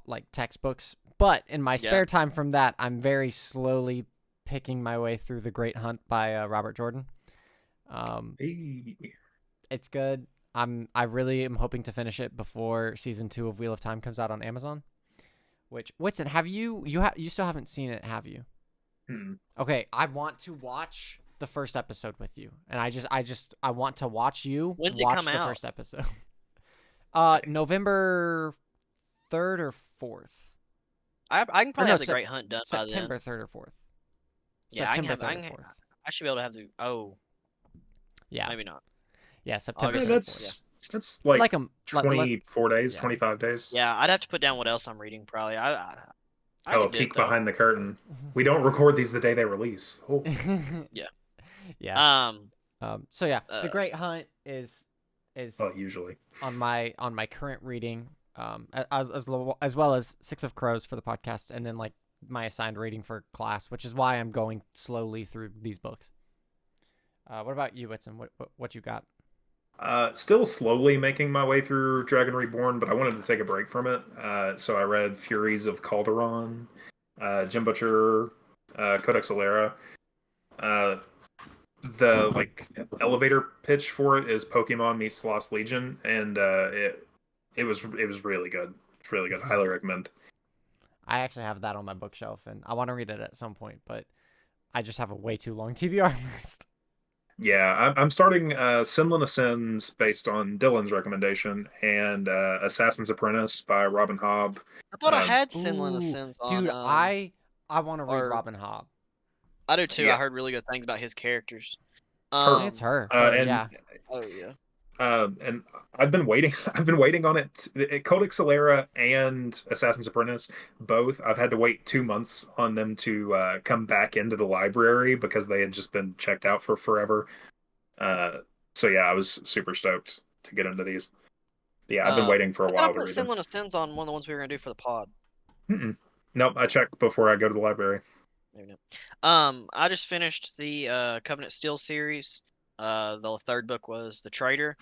like textbooks, but in my Yeah. spare time from that, I'm very slowly picking my way through The Great Hunt by Robert Jordan. Um, Hey. it's good. I really am hoping to finish it before season 2 of Wheel of Time comes out on Amazon. Which Whitson, have you still haven't seen it, have you? Hmm. Okay, I want to watch the first episode with you, and I want to watch you When's it watch come the out? first episode. November 3rd or 4th, I can or probably no, have the Great Hunt done by then. September 3rd or 4th. Yeah, I can September have. 3rd or 4th. I should be able to have the. Oh, Yeah, maybe not. yeah, September Yeah, August. 3rd or 4th. that's It's like like a let 24 days, yeah. 25 days. Yeah, I'd have to put down what else I'm reading. Probably. I Oh, a could do it peek though. behind the curtain. We don't record these the day they release. Oh. Yeah. Yeah. Um. So yeah, The Uh. Great Hunt is Oh, usually. on my current reading, as well as Six of Crows for the podcast, and then like my assigned reading for class, which is why I'm going slowly through these books. What about you, Whitson? What you got? Still slowly making my way through Dragon Reborn, but I wanted to take a break from it. So I read Furies of Calderon, Jim Butcher, Codex Alera. Uh, the like elevator pitch for it is Pokemon meets Lost Legion, and it was really good. It's really good. Highly recommend. I actually have that on my bookshelf, and I want to read it at some point, but I just have a way too long TBR list. Yeah, I'm starting Sinlin Ascends based on Dylan's recommendation, and Assassin's Apprentice by Robin Hobb. I thought I Um, had Sinlin Ooh, Ascends on. dude, I want to read Or Robin Hobb. I do too. I yeah, heard really good things about his characters. I think it's her, her, and yeah. Oh yeah. and I've been waiting. I've been waiting on it. Codex Alera and Assassin's Apprentice, both. I've had to wait 2 months on them to come back into the library because they had just been checked out for forever. Uh, so yeah, I was super stoked to get into these. Yeah, I've been waiting for a I thought I while to put read them. Sinlin Ascends on one of the ones we were gonna do for the pod. Mm-mm. Nope, I check before I go to the library. Maybe not. I just finished the Covenant Steel series. The third book was The Traitor.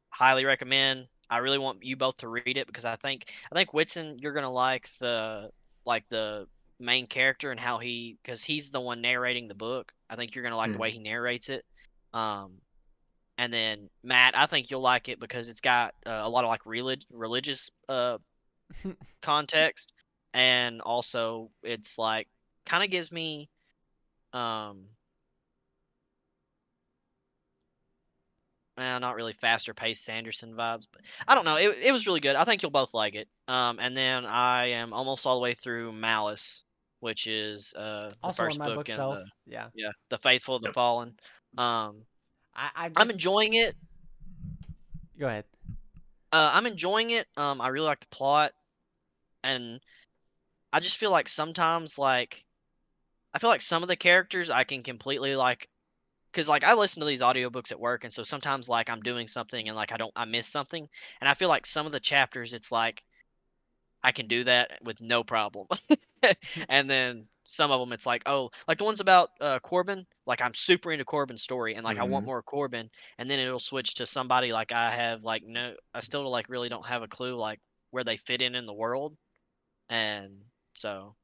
Highly recommend. I really want you both to read it because I think Whitson, you're gonna like the main character and how because he's the one narrating the book. I think you're gonna like the Mm. way he narrates it. Um, and then Matt, I think you'll like it because it's got a lot of like religious context, and also it's like kind of gives me um not really faster paced Sanderson vibes, but I don't know. It was really good. I think you'll both like it. And then I am almost all the way through Malice, which is the Also on first my book in bookshelf. the Yeah. yeah the Faithful of the Yep. Fallen. Um, I I'm just enjoying it. go ahead. I'm enjoying it. I really like the plot, and I just feel like sometimes I feel like some of the characters I can completely like because like I listen to these audiobooks at work, and so sometimes like I'm doing something and like I miss something, and I feel like some of the chapters it's like I can do that with no problem. And then some of them it's like, oh, like the ones about Corbin, like I'm super into Corbin's story and like I want Hmm. more Corbin, and then it'll switch to somebody like I have like no, I still like really don't have a clue like where they fit in the world, and so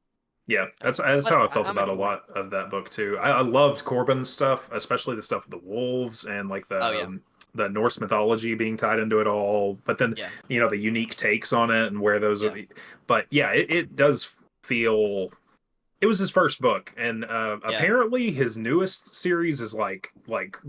Yeah, that's but how I felt I'm about a enjoying it. lot of that book too. I loved Corbin's stuff, especially the stuff with the wolves and like Oh yeah, the Norse mythology being tied into it all. But then yeah, the unique takes on it and where those are. yeah, But yeah, it does feel It was his first book, and Yeah. apparently his newest series is like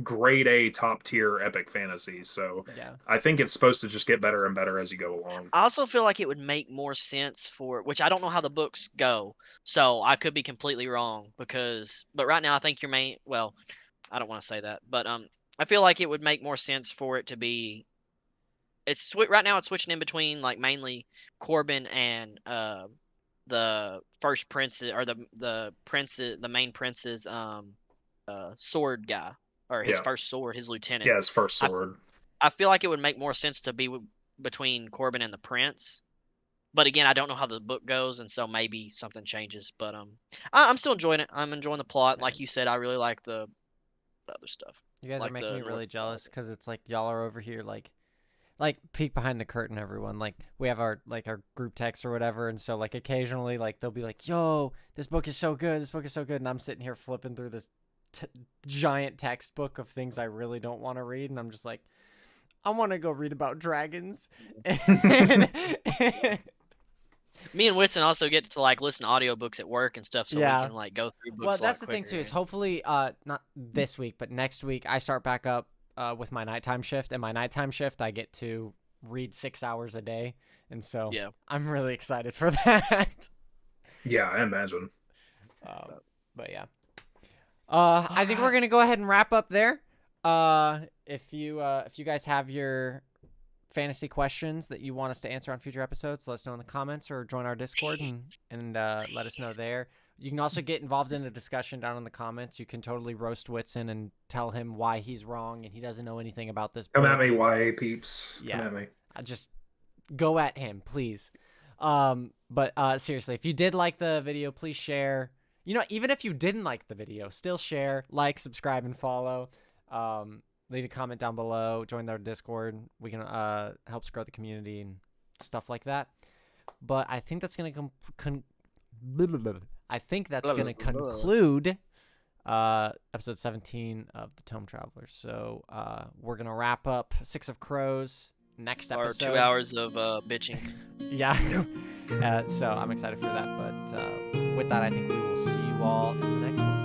grade A top tier epic fantasy. So Yeah. I think it's supposed to just get better and better as you go along. I also feel like it would make more sense for, which I don't know how the books go, so I could be completely wrong but right now I think well, I don't want to say that, but I feel like it would make more sense for it to be, right now it's switching in between like mainly Corbin and the first prince, or the main prince's sword guy, or his Yeah, first sword, his lieutenant. yeah, his first I sword. I feel like it would make more sense to be between Corbin and the prince. But again, I don't know how the book goes, and so maybe something changes. But I'm still enjoying it. I'm enjoying the plot. Like Man, you said, I really like the other stuff, you guys are like making the me really North jealous side. because it's like y'all are over here like peek behind the curtain, everyone. Like we have our group text or whatever, and so like occasionally like they'll be like, "Yo, this book is so good. This book is so good," and I'm sitting here flipping through this giant textbook of things I really don't want to read, and I'm just like, I want to go read about dragons. Me and Whitson also get to like listen to audiobooks at work and stuff, so we Yeah. can like go through Well, books a that's lot the thing quicker. too. Is hopefully, not this week, but next week, I start back up with my nighttime shift. And my nighttime shift, I get to read 6 hours a day, and so Yeah. I'm really excited for that. Yeah, I imagine. But yeah, I think we're Alright. gonna go ahead and wrap up there. If you guys have your fantasy questions that you want us to answer on future episodes, let us know in the comments or join our Discord and let us know there. You can also get involved in the discussion down in the comments. You can totally roast Whitson and tell him why he's wrong and he doesn't know anything about this Come book. at me, YA peeps. Yeah. Come at me. Just go at him, please. But seriously, if you did like the video, please share. You know, even if you didn't like the video, still share, like, subscribe, and follow. Leave a comment down below. Join our Discord. We can help grow the community and stuff like that. But I think that's gonna conclude episode 17 of the Tome Travelers. So we're gonna wrap up Six of Crows next Or episode. 2 hours of bitching. Yeah. So I'm excited for that. But with that, I think we will see you all in the next one.